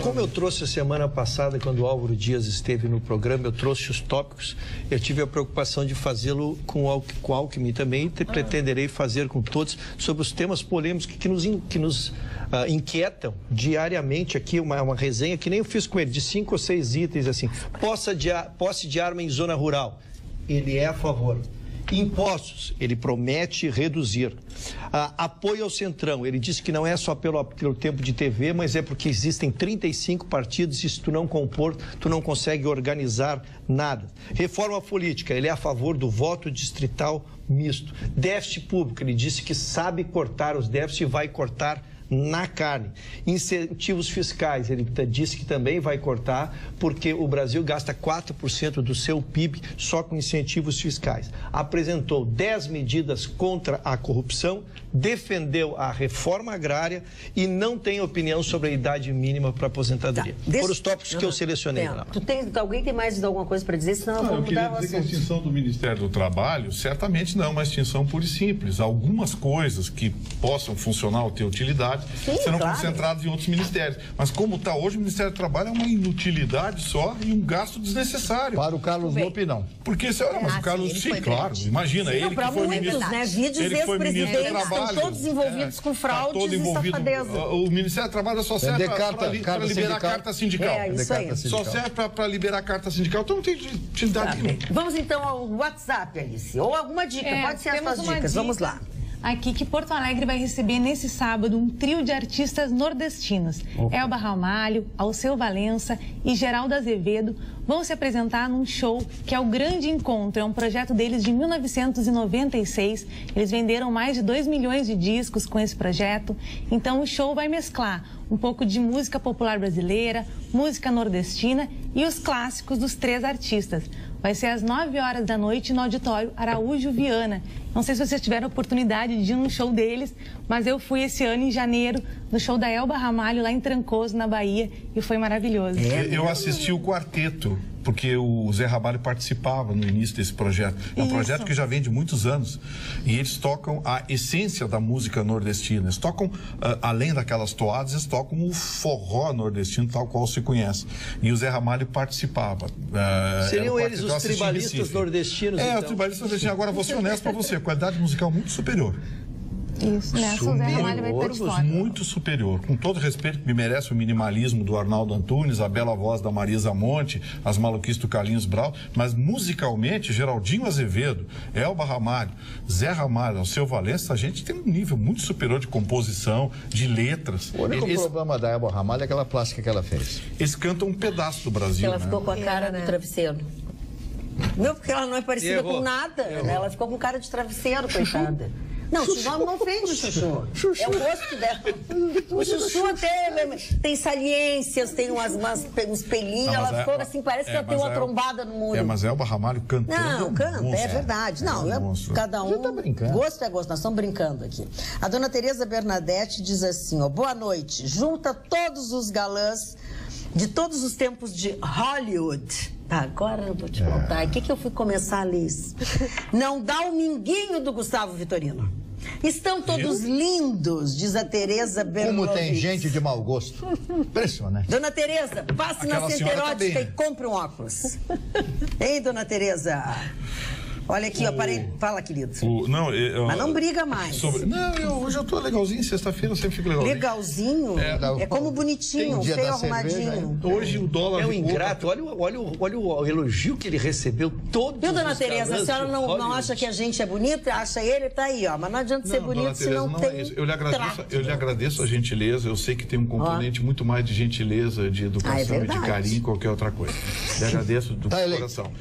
como eu trouxe a semana passada, quando o Álvaro Dias esteve no programa, eu trouxe os tópicos. Eu tive a preocupação de fazê-lo com o Alckmin também e pretenderei fazer com todos sobre os temas polêmicos que nos inquietam diariamente aqui, uma resenha que nem eu fiz com ele, de 5 ou 6 itens assim. Posse de arma em zona rural, ele é a favor. Impostos, ele promete reduzir. Apoio ao Centrão, ele disse que não é só pelo tempo de TV, mas é porque existem 35 partidos e se tu não compor, tu não consegue organizar nada. Reforma política, ele é a favor do voto distrital misto. Déficit público, ele disse que sabe cortar os déficits e vai cortar na carne. Incentivos fiscais, ele disse que também vai cortar, porque o Brasil gasta 4% do seu PIB só com incentivos fiscais. Apresentou 10 medidas contra a corrupção, defendeu a reforma agrária e não tem opinião sobre a idade mínima para aposentadoria. Foram os tópicos que eu selecionei. Alguém tem mais alguma coisa para dizer? Senão eu queria dizer que a extinção do Ministério do Trabalho, certamente não é uma extinção pura e simples. Algumas coisas que possam funcionar ou ter utilidade serão concentradas em outros ministérios. Mas como está hoje, o Ministério do Trabalho é uma inutilidade só e um gasto desnecessário. Para o Carlos Lupe, não. Porque, mas o Carlos, sim, claro, imagina, ele que foi ministro. Vídeos ex-presidentes estão todos envolvidos com fraudes e safadeza. O Ministério do Trabalho só serve para liberar a carta sindical. É isso aí. Só serve para liberar a carta sindical. Então não tem utilidade nenhuma. Vamos então ao WhatsApp, Alice. Ou alguma dica, pode ser as suas dicas. Vamos lá. Aqui que Porto Alegre vai receber nesse sábado um trio de artistas nordestinos. Elba Ramalho, Alceu Valença e Geraldo Azevedo vão se apresentar num show que é o Grande Encontro. É um projeto deles de 1996. Eles venderam mais de 2 milhões de discos com esse projeto. Então o show vai mesclar um pouco de música popular brasileira, música nordestina e os clássicos dos 3 artistas. Vai ser às 9 horas da noite no Auditório Araújo Viana. Não sei se vocês tiveram a oportunidade de ir num show deles, mas eu fui esse ano, em janeiro, no show da Elba Ramalho, lá em Trancoso, na Bahia, e foi maravilhoso. Eu assisti o quarteto, porque o Zé Ramalho participava no início desse projeto. É um projeto que já vem de muitos anos, e eles tocam a essência da música nordestina. Eles tocam, além daquelas toadas, eles tocam o forró nordestino, tal qual se conhece. E o Zé Ramalho participava. Seriam eles os tribalistas nordestinos, então? Os tribalistas nordestinos. Agora, vou ser honesto para você, a qualidade musical muito superior. Isso, nessa o Zé Ramalho vai estar de fora. Muito superior. Com todo respeito que me merece o minimalismo do Arnaldo Antunes, a bela voz da Marisa Monte, as maluquices do Carlinhos Brau, mas musicalmente, Geraldinho Azevedo, Elba Ramalho, Zé Ramalho, Alceu Valença, a gente tem um nível muito superior de composição, de letras. O único problema da Elba Ramalho é aquela plástica que ela fez. Eles cantam um pedaço do Brasil. Ela ficou com a cara no travesseiro. Não, porque ela não é parecida com nada. Ela ficou com cara de travesseiro, coitada. Não, não ofende o Chuchu. É o gosto dela. O Chuchu até tem saliências, tem uns pelinhos, ela ficou assim, parece que ela tem uma trombada no muro. Mas Elba Ramalho canta. Não, canta, é verdade. Não, cada um, gosto é gosto, nós estamos brincando aqui. A dona Tereza Bernadette diz assim, ó, boa noite, junta todos os galãs de todos os tempos de Hollywood. Agora eu vou te contar. O que eu fui começar a ler isso? Não dá o minguinho do Gustavo Vitorino. Estão todos lindos, diz a Tereza Bernadette. Como tem gente de mau gosto. Impressionante. Dona Tereza, passe na Centerótica e compre um óculos. Hein, dona Tereza? Olha aqui, ó, parei. Fala, querido. Mas não briga mais. Hoje eu tô legalzinho, sexta-feira eu sempre fico legalzinho. Legalzinho? É como bonitinho, feio, arrumadinho. Hoje o dólar... É um ingrato, olha o elogio que ele recebeu todos. Viu, dona Tereza, a senhora não acha que a gente é bonita? Acha ele? Tá aí, ó. Mas não adianta ser bonito se não tem eu lhe agradeço a gentileza. Eu sei que tem um componente muito mais de gentileza, de educação e de carinho, qualquer outra coisa. Lhe agradeço do coração.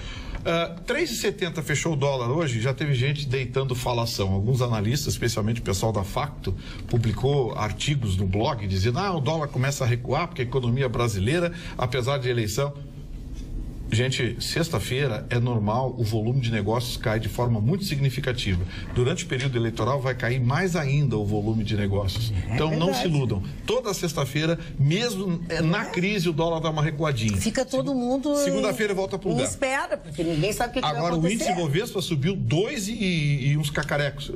3,70 fechou o dólar hoje, já teve gente deitando falação. Alguns analistas, especialmente o pessoal da Facto, publicou artigos no blog dizendo o dólar começa a recuar porque a economia brasileira, apesar de eleição... Gente, sexta-feira é normal, o volume de negócios cai de forma muito significativa. Durante o período eleitoral vai cair mais ainda o volume de negócios. Então não se iludam. Toda sexta-feira, mesmo na crise, o dólar dá uma recuadinha. Fica todo mundo... Segunda-feira volta para o lugar. Espera, porque ninguém sabe o que vai acontecer. Agora o índice Bovespa subiu 2 e uns cacarecos.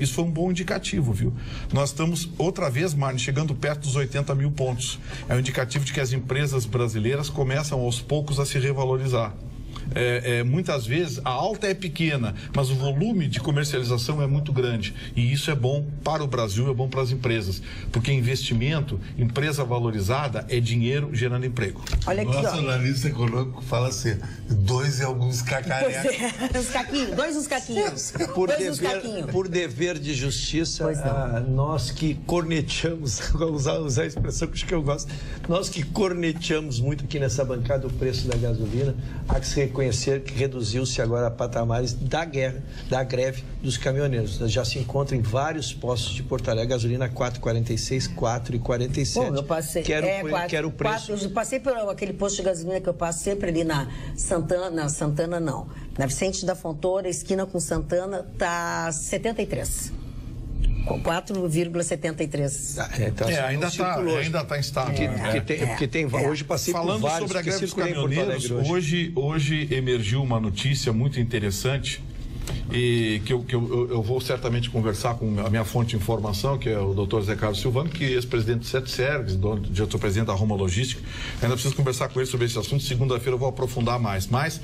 Isso foi um bom indicativo, viu? Nós estamos, outra vez, Marne, chegando perto dos 80 mil pontos. É um indicativo de que as empresas brasileiras começam aos poucos a se revalorizar. Muitas vezes a alta é pequena, mas o volume de comercialização é muito grande. E isso é bom para o Brasil, é bom para as empresas. Porque investimento, empresa valorizada, é dinheiro gerando emprego. Olha aqui, nosso analista econômico fala assim, 2 e alguns cacarecos. Dois caquinhos. Por dever de justiça, nós que corneteamos, vou usar a expressão que eu gosto, nós que corneteamos muito aqui nessa bancada o preço da gasolina, há que se reconhecer que reduziu-se agora a patamares da greve dos caminhoneiros. Já se encontra em vários postos de Porto Alegre, gasolina 4,46, 4,47. Bom, eu passei... Que era o preço. Eu passei por aquele posto de gasolina que eu passo sempre ali na Santana não. Na Vicente da Fontoura, esquina com Santana, tá 73. 4,73. Ainda está em estado. Hoje passei falando por vários, sobre a greve dos caminhoneiros, hoje emergiu uma notícia muito interessante e que eu vou certamente conversar com a minha fonte de informação, que é o Dr. Zé Carlos Silvano, que é ex-presidente do Setservice, diretor-presidente da Roma Logística. Ainda preciso conversar com ele sobre esse assunto. Segunda-feira eu vou aprofundar mais. Mas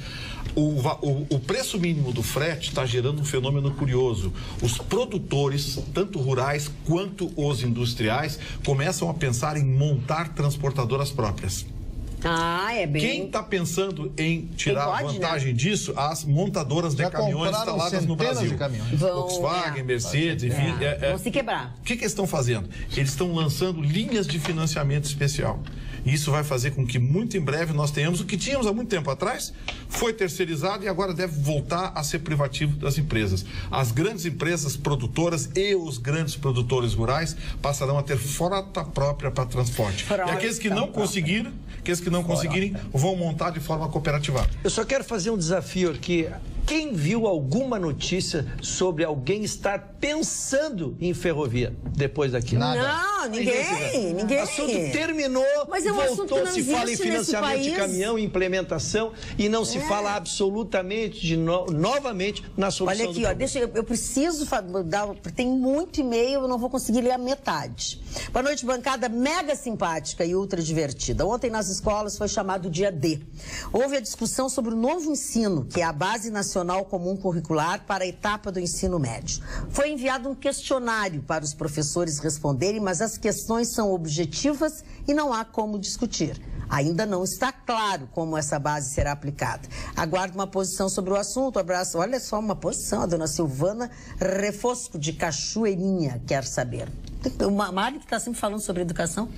o preço mínimo do frete está gerando um fenômeno curioso. Os produtores, tanto rurais quanto os industriais, começam a pensar em montar transportadoras próprias. Quem está pensando em tirar vantagem disso? As montadoras de caminhões instaladas no Brasil. Volkswagen, Mercedes, enfim. Vão se quebrar. O que eles estão fazendo? Eles estão lançando linhas de financiamento especial. E isso vai fazer com que muito em breve nós tenhamos o que tínhamos há muito tempo atrás, foi terceirizado e agora deve voltar a ser privativo das empresas. As grandes empresas produtoras e os grandes produtores rurais passarão a ter frota própria para transporte. E aqueles que não conseguirem, vão montar de forma cooperativa. Eu só quero fazer um desafio aqui. Quem viu alguma notícia sobre alguém estar pensando em ferrovia depois daquilo? Nada. Não, ninguém. O assunto terminou, mas voltou, se fala em financiamento de caminhão, implementação, e não se fala absolutamente novamente na solução. Olha aqui, eu preciso dar, tem muito e-mail, eu não vou conseguir ler a metade. Boa noite, bancada mega simpática e ultra divertida. Ontem nas escolas foi chamado dia D. Houve a discussão sobre o novo ensino, que é a Base Nacional Comum Curricular para a etapa do ensino médio. Foi enviado um questionário para os professores responderem, mas as questões são objetivas e não há como discutir. Ainda não está claro como essa base será aplicada. Aguardo uma posição sobre o assunto. Abraço. Olha só, uma posição. A dona Silvana Refosco, de Cachoeirinha, quer saber. O Mário que está sempre falando sobre educação.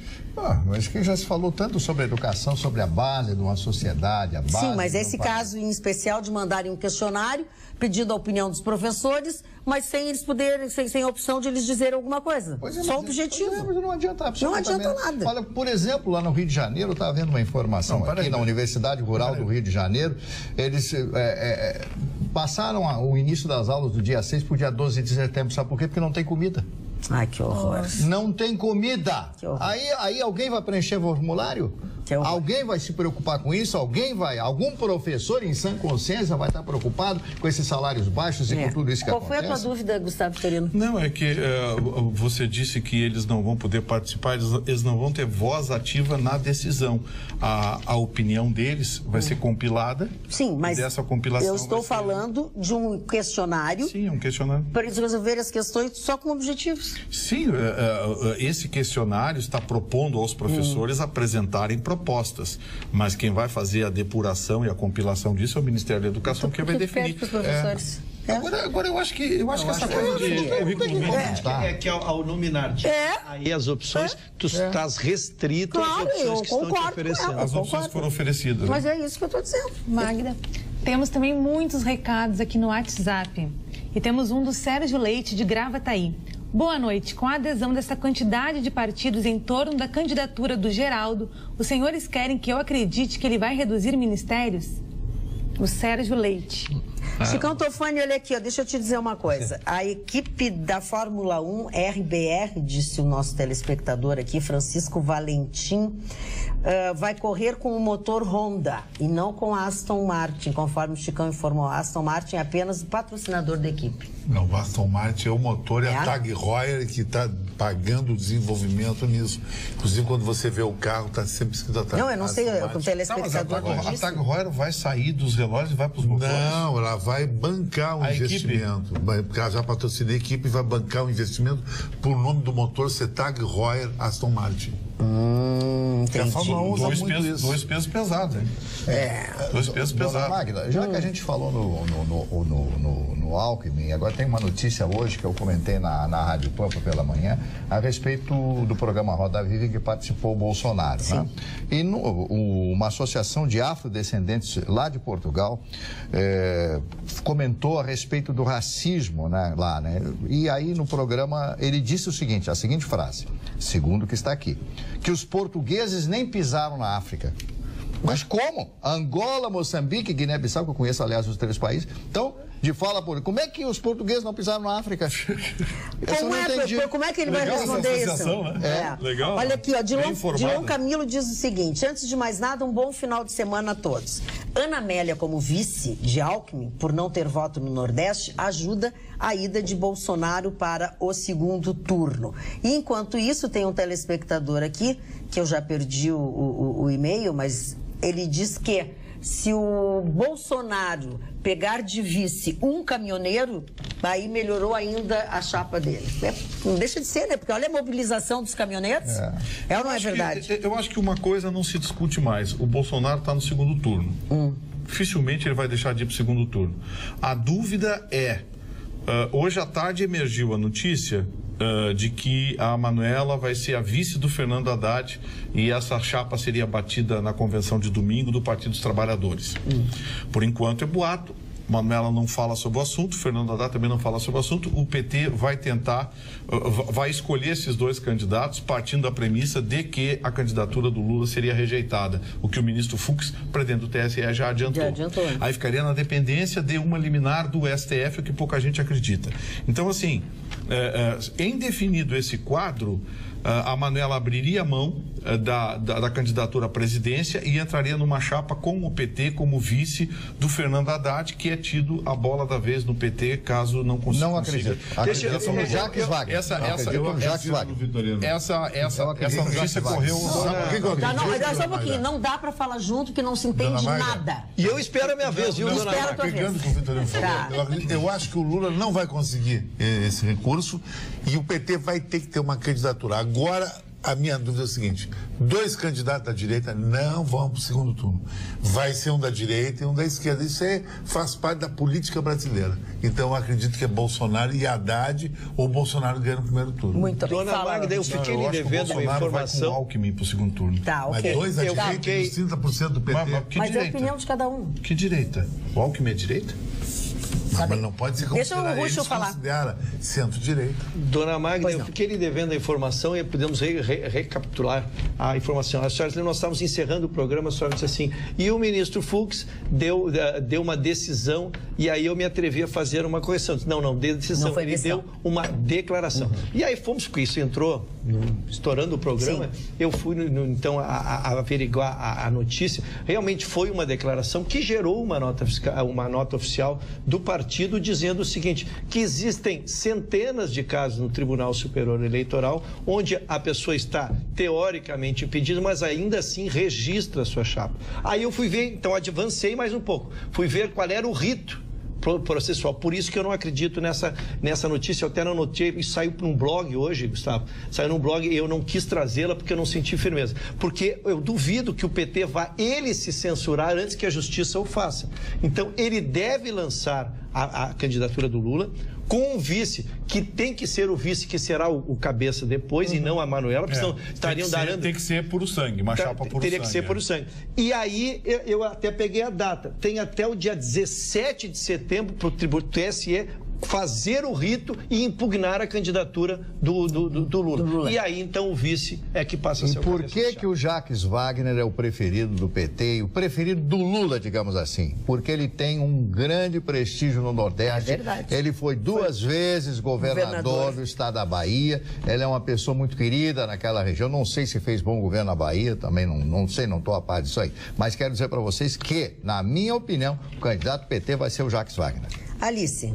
Mas que já se falou tanto sobre educação, sobre a base de uma sociedade, a base... Sim, mas esse caso em especial de mandarem um questionário pedindo a opinião dos professores, mas sem eles poderem, sem a opção de eles dizerem alguma coisa. Só objetivo. Mas não adianta absolutamente. Não adianta nada. Olha, por exemplo, lá no Rio de Janeiro, está havendo uma informação aqui na Universidade Rural do Rio de Janeiro, eles passaram o início das aulas do dia 6 para o dia 12 de setembro. Sabe por quê? Porque não tem comida. Ai, que horror. Não tem comida. Aí alguém vai preencher o formulário? Alguém vai se preocupar com isso? Algum professor em sã consciência vai estar preocupado com esses salários baixos e com tudo isso que acontece? Qual foi a tua dúvida, Gustavo Vitorino? Não, é que você disse que eles não vão poder participar, eles não vão ter voz ativa na decisão. A opinião deles vai ser compilada. Sim, mas dessa compilação eu estou falando de um questionário. Sim, um questionário. Para eles resolverem as questões só com objetivos. Sim, esse questionário está propondo aos professores apresentarem propostas, mas quem vai fazer a depuração e a compilação disso é o Ministério da Educação, que vai definir. Para os professores. Agora eu acho que essa coisa de currículo é que ao nominar-te aí as opções, tu estás restrito às opções que estão te oferecendo. As opções foram oferecidas. Mas é isso que eu estou dizendo. Magda, temos também muitos recados aqui no WhatsApp. E temos um do Sérgio Leite, de Gravataí. Boa noite. Com a adesão dessa quantidade de partidos em torno da candidatura do Geraldo, os senhores querem que eu acredite que ele vai reduzir ministérios? O Sérgio Leite. Chicão Tofani, olha aqui, deixa eu te dizer uma coisa. A equipe da Fórmula 1 RBR, disse o nosso telespectador aqui, Francisco Valentim, vai correr com o motor Honda e não com a Aston Martin, conforme o Chicão informou. A Aston Martin é apenas o patrocinador da equipe. Não, o Aston Martin é o motor e a Tag Heuer que está pagando o desenvolvimento nisso. Inclusive, quando você vê o carro, está sempre escrito atrás. Não, eu não sei, o telespectador a Tag Heuer vai sair dos relógios e vai para os motores? Não, ela vai bancar o investimento. Porque ela já patrocina a equipe e vai bancar o investimento por nome do motor ser Tag Heuer Aston Martin. Entendi. A Fórmula 1 usa muito isso. Dois pesos pesados, hein? Dois pesos pesados. Magda, já que a gente falou no Alckmin, agora tem uma notícia hoje que eu comentei na Rádio Pampa pela manhã a respeito do programa Roda Viva que participou o Bolsonaro. Né? E uma associação de afrodescendentes lá de Portugal comentou a respeito do racismo, né, lá, né? E aí no programa ele disse o seguinte, a seguinte frase, segundo o que está aqui, que os portugueses nem pisaram na África. Mas como? Angola, Moçambique, Guiné-Bissau, que eu conheço, aliás, os 3 países. Então, de fala por... Como é que os portugueses não pisaram na África? Como é que ele vai responder isso? Né? Legal. Olha aqui, Dilon Camilo diz o seguinte, antes de mais nada, um bom final de semana a todos. Ana Amélia, como vice de Alckmin, por não ter voto no Nordeste, ajuda a ida de Bolsonaro para o segundo turno. E enquanto isso, tem um telespectador aqui, que eu já perdi o e-mail, mas ele diz que se o Bolsonaro pegar de vice um caminhoneiro, aí melhorou ainda a chapa dele. Não deixa de ser, né? Porque olha a mobilização dos caminhoneiros. É ou não é verdade? Eu acho que uma coisa não se discute mais. O Bolsonaro está no segundo turno. Dificilmente ele vai deixar de ir para o segundo turno. A dúvida é... hoje à tarde emergiu a notícia de que a Manuela vai ser a vice do Fernando Haddad e essa chapa seria batida na convenção de domingo do Partido dos Trabalhadores. Por enquanto é boato. Manuela não fala sobre o assunto, Fernando Haddad também não fala sobre o assunto. O PT vai tentar, vai escolher esses dois candidatos partindo da premissa de que a candidatura do Lula seria rejeitada. O que o ministro Fux, presidente do TSE, já adiantou. Aí ficaria na dependência de uma liminar do STF, o que pouca gente acredita. Então, assim, em definido esse quadro, a Manuela abriria mão da candidatura à presidência e entraria numa chapa com o PT como vice do Fernando Haddad, que é tido a bola da vez no PT, caso não consiga. Não acredito. Acredito como Jacques Wagner. Essa notícia correu... Não, só um pouquinho. Não dá para falar junto que não se entende nada. E eu espero a minha vez, viu, dona Marga? Pegando o que o Vitorino falou, eu acho que o Lula não vai conseguir esse recurso e o PT vai ter que ter uma candidatura. Agora, a minha dúvida é o seguinte: dois candidatos da direita não vão para o segundo turno. Vai ser um da direita e um da esquerda. Isso faz parte da política brasileira. Então, eu acredito que é Bolsonaro e Haddad, ou Bolsonaro ganha no primeiro turno. Muito bem. Dona Magda, eu fiquei lhe devendo uma informação. Vai com o Alckmin para o segundo turno. Tá, ok. Mas dois da direita e 30% do PT. Mas é a opinião de cada um. Que direita? O Alckmin é direita? Mas não pode ser considerado. Deixa o Ruxo falar. Considera centro-direita. Dona Magda, eu fiquei lhe devendo a informação e podemos recapitular a informação. A senhora, nós estávamos encerrando o programa, a senhora disse assim, e o ministro Fux deu uma decisão e aí eu me atrevi a fazer uma correção. Não, decisão. Não, ele deu uma declaração. E aí fomos, porque isso entrou estourando o programa, eu fui então a averiguar a notícia. Realmente foi uma declaração que gerou uma nota oficial do partido dizendo o seguinte, que existem centenas de casos no Tribunal Superior Eleitoral onde a pessoa está teoricamente impedida, mas ainda assim registra a sua chapa. Aí eu fui ver, então avancei mais um pouco, fui ver qual era o rito processual. Por isso que eu não acredito nessa notícia. Eu até não notei, isso saiu para um blog hoje, Gustavo. Saiu num blog e eu não quis trazê-la porque eu não senti firmeza. Porque eu duvido que o PT vá ele se censurar antes que a justiça o faça. Então, ele deve lançar a candidatura do Lula com um vice, que tem que ser o vice que será o cabeça depois e não a Manuela, porque senão estariam darando... Tem que ser puro sangue, uma chapa puro sangue. Teria que ser puro sangue. E aí, eu até peguei a data. Tem até o dia 17 de setembro para o TSE fazer o rito e impugnar a candidatura do Lula. E aí, então, o vice é que passa a ser o cabeça. E por que o Jacques Wagner é o preferido do PT e o preferido do Lula, digamos assim? Porque ele tem um grande prestígio no Nordeste. É verdade. Ele foi duas vezes governador do estado da Bahia. Ele é uma pessoa muito querida naquela região. Não sei se fez bom governo na Bahia, também não sei, não estou a par disso aí. Mas quero dizer para vocês que, na minha opinião, o candidato do PT vai ser o Jacques Wagner. Alice.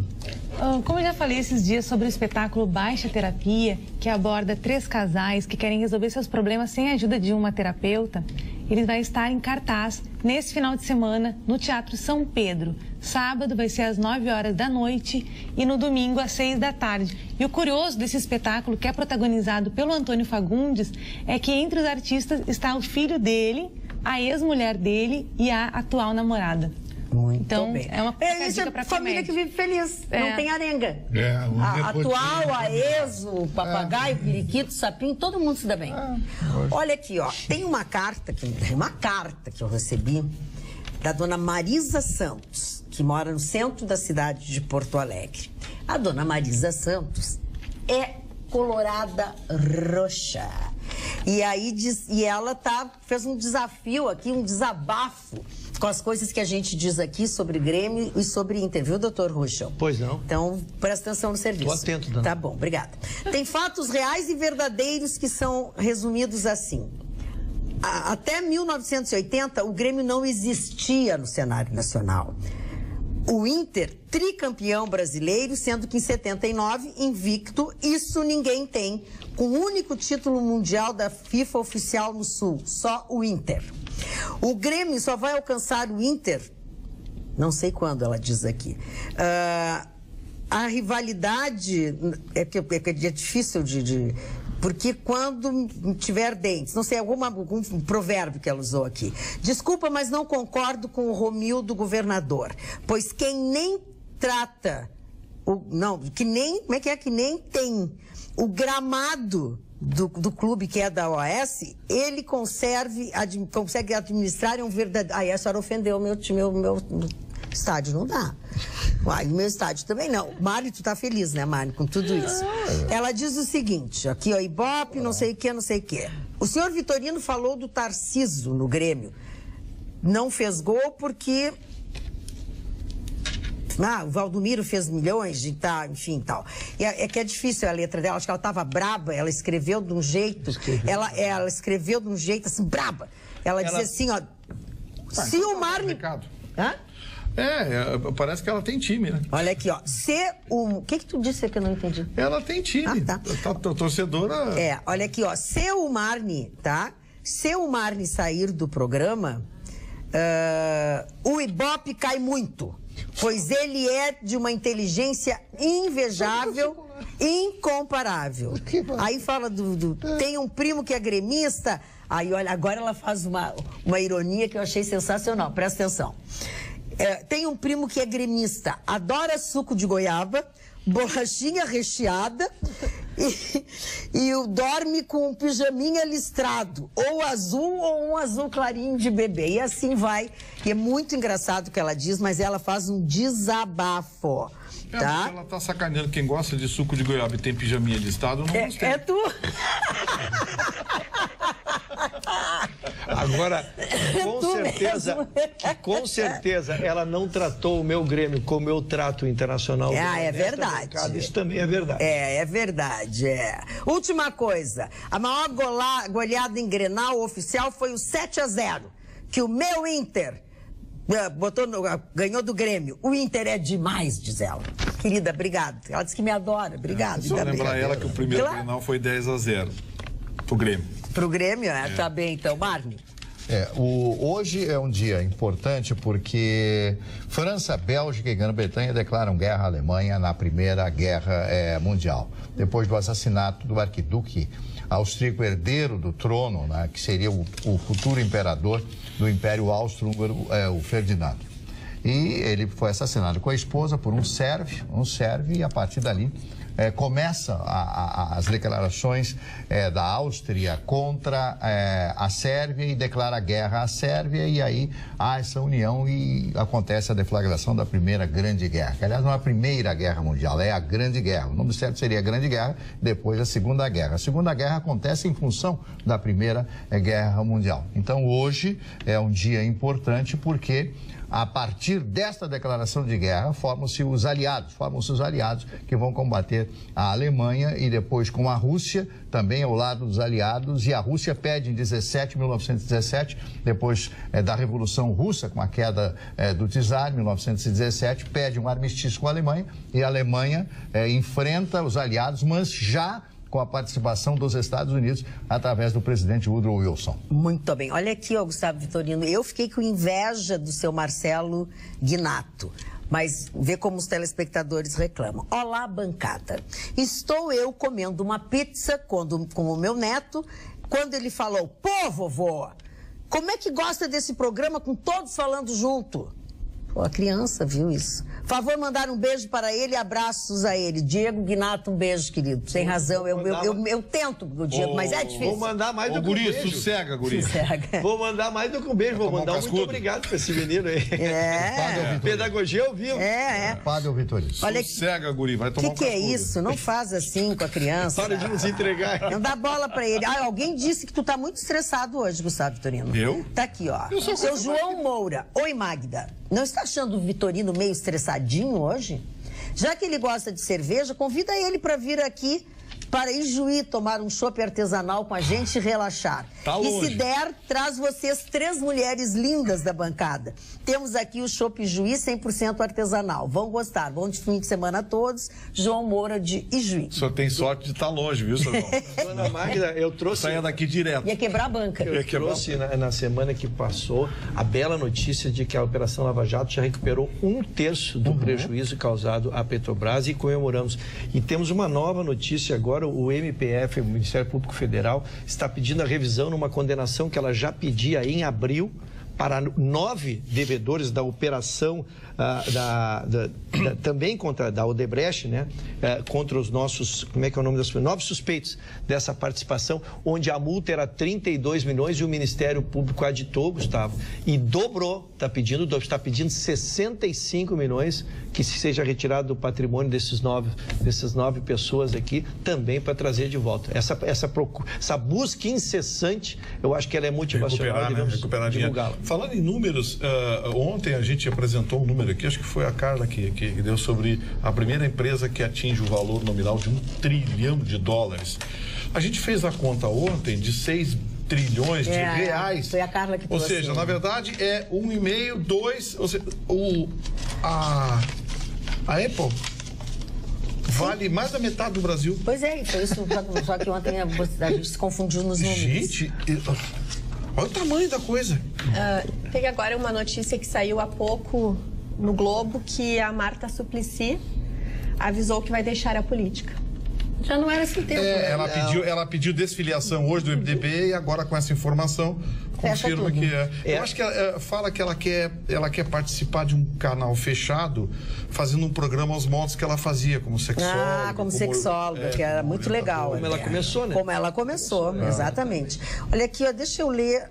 Como eu já falei esses dias sobre o espetáculo Baixa Terapia, que aborda 3 casais que querem resolver seus problemas sem a ajuda de uma terapeuta, ele vai estar em cartaz nesse final de semana no Teatro São Pedro. Sábado vai ser às 9h da noite e no domingo às 6 da tarde. E o curioso desse espetáculo, que é protagonizado pelo Antônio Fagundes, é que entre os artistas está o filho dele, a ex-mulher dele e a atual namorada. Muito então, bem. É uma dica para família que vive feliz, não tem arenga. A atual, a ex, o papagaio, o periquito, o sapinho, todo mundo se dá bem. Olha aqui, ó, tem uma carta que eu recebi da dona Marisa Santos, que mora no centro da cidade de Porto Alegre. A dona Marisa Santos é colorada roxa. E aí ela fez um desafio aqui, um desabafo com as coisas que a gente diz aqui sobre Grêmio e sobre Inter, viu, doutor Ruschel? Pois não. Então, presta atenção no serviço. Estou atento, Dana. Tá bom, obrigada. Tem fatos reais e verdadeiros que são resumidos assim. Até 1980, o Grêmio não existia no cenário nacional. O Inter, tricampeão brasileiro, sendo que em 79, invicto, isso ninguém tem. Com o único título mundial da FIFA oficial no Sul, só o Inter. O Grêmio só vai alcançar o Inter, não sei quando ela diz aqui. A rivalidade é difícil porque quando tiver dentes, não sei, algum provérbio que ela usou aqui. Desculpa, mas não concordo com o Romildo governador, pois quem nem trata, que nem tem o gramado do clube, que é da OAS, ele consegue administrar um verdadeiro... Aí a senhora ofendeu o meu estádio, não dá. Uai, o meu estádio também não. Mari, tu tá feliz, né, Mari, com tudo isso? Ela diz o seguinte, aqui, ó, Ibope, não sei o que, não sei o que. O senhor Vitorino falou do Tarciso no Grêmio. Não fez gol porque... o Valdomiro fez milhões de tal, enfim, tal. É que é difícil a letra dela, acho que ela estava braba, ela escreveu de um jeito, ela escreveu de um jeito assim, braba. Ela dizia assim, ó, se o Marne... Hã? Parece que ela tem time, né? Olha aqui, ó, o que tu disse que eu não entendi? Ela tem time, tá. Torcedora... olha aqui, ó, se o Marne, tá? Se o Marne sair do programa, o Ibope cai muito. Pois ele é de uma inteligência invejável, incomparável. Aí fala tem um primo que é gremista. Aí, olha, agora ela faz uma ironia que eu achei sensacional. Presta atenção. Tem um primo que é gremista, adora suco de goiaba, bolachinha recheada e dorme com um pijaminha listrado, ou azul ou um azul clarinho de bebê. E assim vai. E é muito engraçado o que ela diz, mas ela faz um desabafo. Tá? Ela tá sacaneando quem gosta de suco de goiaba e tem pijaminha listrado, não gostei. É tu. Agora, com certeza, ela não tratou o meu Grêmio como eu trato o Internacional. É verdade. Isso também é verdade. É verdade. Última coisa, a maior goleada em Grenal oficial foi o 7-0, que o meu Inter ganhou do Grêmio. O Inter é demais, diz ela. Querida, obrigado. Ela disse que me adora. Obrigado. Só lembrar ela que o primeiro Grenal foi 10-0 pro Grêmio. Pro Grêmio, tá bem, então, Marne. Hoje é um dia importante porque França, Bélgica e Grã-Bretanha declaram guerra à Alemanha na Primeira Guerra Mundial. Depois do assassinato do arquiduque austríaco herdeiro do trono, né, que seria o futuro imperador do Império Austro-Húngaro, o Ferdinando. E ele foi assassinado com a esposa por um sérvio, e a partir dali começa as declarações da Áustria contra a Sérvia e declara guerra à Sérvia, e aí há essa união e acontece a deflagração da Primeira Grande Guerra, que aliás não é a Primeira Guerra Mundial, é a Grande Guerra. O nome certo seria a Grande Guerra, depois a Segunda Guerra. A Segunda Guerra acontece em função da Primeira Guerra Mundial. Então hoje é um dia importante porque a partir desta declaração de guerra, formam-se os aliados que vão combater a Alemanha e depois com a Rússia, também ao lado dos aliados, e a Rússia pede em 1917, depois da Revolução Russa, com a queda do czar, em 1917, pede um armistício com a Alemanha, e a Alemanha enfrenta os aliados, mas já com a participação dos Estados Unidos através do presidente Woodrow Wilson. Muito bem. Olha aqui, ó, Gustavo Vitorino, eu fiquei com inveja do seu Marcelo Guinato, mas vê como os telespectadores reclamam. Olá, bancada. Estou eu comendo uma pizza com o meu neto, quando ele falou, pô, vovô, como é que gosta desse programa com todos falando junto? Pô, a criança viu isso. Favor mandar um beijo para ele e abraços a ele. Diego Guinato, um beijo, querido. Sem razão, eu tento, Diego, mas é difícil. Vou mandar mais do que um beijo. Sossega, guri. Vou mandar mais do que um beijo, vou mandar um muito obrigado para esse menino aí. Pedagogia ao vivo. Padre Vitorino. Sossega, guri, vai tomar um cascudo. Que é isso? Não faz assim com a criança. Para de nos entregar. Não dá bola para ele. Alguém disse que tu tá muito estressado hoje, Gustavo Vitorino. Eu? Tá aqui, ó. Seu João Moura. Oi, Magda. Não está achando o Vitorino meio estressadinho hoje? Já que ele gosta de cerveja, convida ele para vir aqui para Ijuí tomar um chopp artesanal com a gente e relaxar. Tá longe. E se der, traz vocês 3 mulheres lindas da bancada. Temos aqui o chopp Ijuí 100% artesanal. Vão gostar. Bom de fim de semana a todos. João Moura de Ijuí. O senhor tem sorte de estar longe, viu, senhor? Dona Magda, eu trouxe... Saia daqui direto. Ia quebrar a banca. Eu trouxe na semana que passou a bela notícia de que a Operação Lava Jato já recuperou 1/3 do prejuízo causado à Petrobras e comemoramos. E temos uma nova notícia agora. O MPF, o Ministério Público Federal, está pedindo a revisão numa condenação que ela já pedia em abril para 9 devedores da operação também contra da Odebrecht, né? Contra os nossos, como é que é o nome das pessoas? 9 suspeitos dessa participação, onde a multa era 32 milhões e o Ministério Público aditou, Gustavo, e dobrou, está pedindo 65 milhões que seja retirado do patrimônio dessas 9 pessoas aqui, também para trazer de volta. Essa busca incessante, eu acho que ela é motivacional, devemos divulgá-la. Falando em números, ontem a gente apresentou um número aqui, acho que foi a Carla que deu sobre a primeira empresa que atinge o valor nominal de $1 trilhão. A gente fez a conta ontem de 6 trilhões de reais. Foi a Carla que trouxe. Ou seja, na verdade é 1,5, 2, ou seja, a Apple vale mais da metade do Brasil. Pois é, foi isso, só que ontem a gente se confundiu nos números. Gente, olha o tamanho da coisa. Tem agora uma notícia que saiu há pouco no Globo, que a Marta Suplicy avisou que vai deixar a política. Já não era esse tempo. Ela pediu desfiliação hoje do MDB e agora com essa informação confirma que é. Eu acho que ela fala que ela quer participar de um canal fechado, fazendo um programa aos moldes que ela fazia como sexóloga. Como sexóloga, que era muito legal. Como ela começou, né? Como ela começou, exatamente. Olha aqui, ó, deixa eu ler.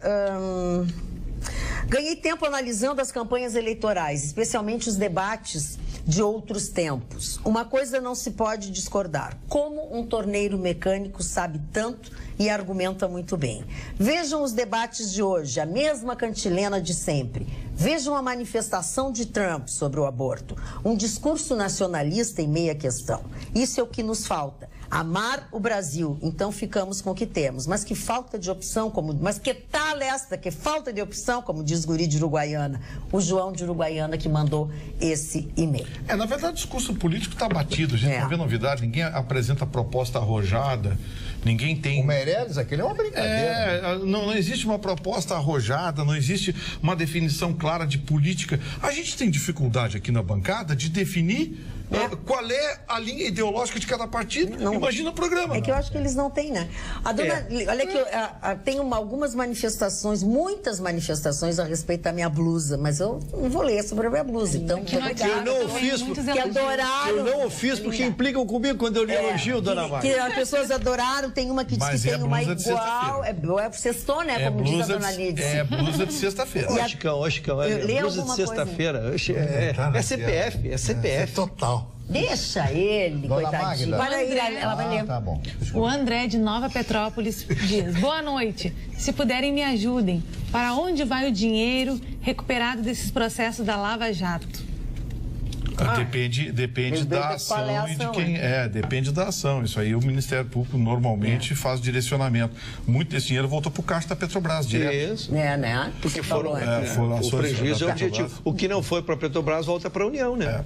Ganhei tempo analisando as campanhas eleitorais, especialmente os debates de outros tempos. Uma coisa não se pode discordar: como um torneiro mecânico sabe tanto e argumenta muito bem. Vejam os debates de hoje, a mesma cantilena de sempre. Vejam a manifestação de Trump sobre o aborto, um discurso nacionalista em meia questão. Isso é o que nos falta. Amar o Brasil, então ficamos com o que temos. Mas que falta de opção, mas que tal esta, que falta de opção, como diz Guri de Uruguaiana, o João de Uruguaiana que mandou esse e-mail. Na verdade o discurso político está batido, a gente não vê novidade, ninguém apresenta proposta arrojada, ninguém tem... O Meirelles, aquele é uma brincadeira. Não existe uma proposta arrojada, não existe uma definição clara de política. A gente tem dificuldade aqui na bancada de definir qual é a linha ideológica de cada partido. Imagina o programa. É que eu acho que eles não têm, né? Olha que tem algumas manifestações, muitas manifestações a respeito da minha blusa, mas eu não vou ler sobre a minha blusa. Então, eu não o fiz porque implicam comigo quando eu lhe elogio, dona Marta. Que as pessoas adoraram, tem uma que diz que tem uma igual. É sextou, né? Como diz a dona Lídia. É blusa de sexta-feira. Chicão, blusa de sexta-feira. É CPF, é CPF. Total. Deixa ele, coitadinho. Ela vai ler. Tá bom. O André, de Nova Petrópolis, diz: boa noite. Se puderem, me ajudem. Para onde vai o dinheiro recuperado desses processos da Lava Jato? Depende da ação e de quem depende da ação. Isso aí o Ministério Público normalmente faz direcionamento. Muito desse dinheiro volta para o caixa da Petrobras direto. Isso. Né? Porque foram o prejuízo é o objetivo. O que não foi para a Petrobras volta para a União, né?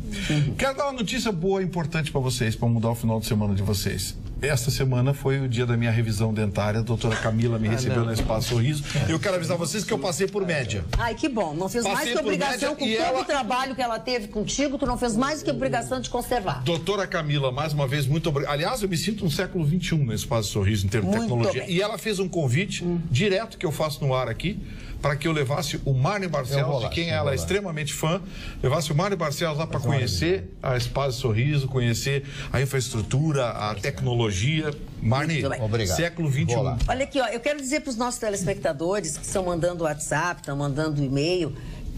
Quero dar uma notícia boa e importante para vocês, para mudar o final de semana de vocês. Esta semana foi o dia da minha revisão dentária. A doutora Camila me recebeu no Espaço Sorriso. Eu quero avisar vocês que eu passei por média. Ai, que bom. Não fez mais que obrigação com todo o trabalho que ela teve contigo, tu não fez mais que obrigação de conservar. Doutora Camila, mais uma vez, muito obrigado. Aliás, eu me sinto no século XXI no Espaço Sorriso, em termos de tecnologia. Bem. E ela fez um convite direto que eu faço no ar aqui, para que eu levasse o Marne Barcelos, de quem ela é extremamente fã, levasse o Marne Barcelos lá para conhecer a Espaço Sorriso, conhecer a infraestrutura, a tecnologia. Marne, século XXI. Olha aqui, ó, eu quero dizer para os nossos telespectadores que estão mandando WhatsApp, estão mandando e-mail,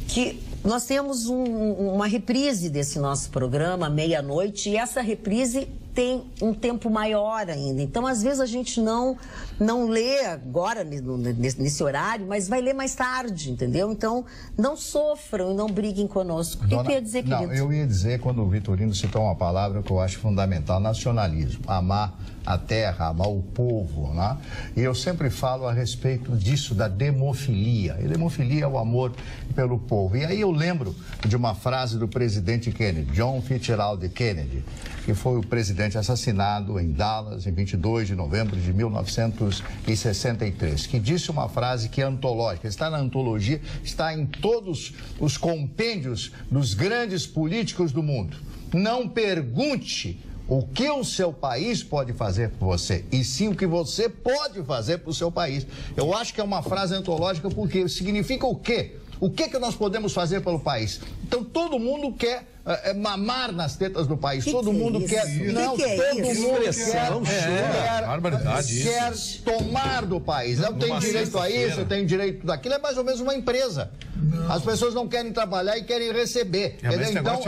que nós temos uma reprise desse nosso programa, meia-noite, e essa reprise tem um tempo maior ainda. Então, às vezes, a gente não lê agora, nesse horário, mas vai ler mais tarde, entendeu? Então, não sofram e não briguem conosco. O que eu ia dizer, querido? Eu ia dizer, quando o Vitorino citou uma palavra que eu acho fundamental: nacionalismo. Amar a terra, amar o povo, né? E eu sempre falo a respeito disso, da demofilia. E demofilia é o amor pelo povo. E aí eu lembro de uma frase do presidente Kennedy, John Fitzgerald Kennedy, que foi o presidente assassinado em Dallas em 22 de novembro de 1963, que disse uma frase que é antológica, está na antologia, está em todos os compêndios dos grandes políticos do mundo. Não pergunte o que o seu país pode fazer por você, e sim o que você pode fazer para o seu país. Eu acho que é uma frase antológica porque significa o quê? O que nós podemos fazer pelo país? Então todo mundo quer mamar nas tetas do país. Todo mundo quer. Não, todo mundo quer tomar do país. Eu tenho direito a isso, eu tenho direito daquilo. É mais ou menos uma empresa. As pessoas não querem trabalhar e querem receber. Então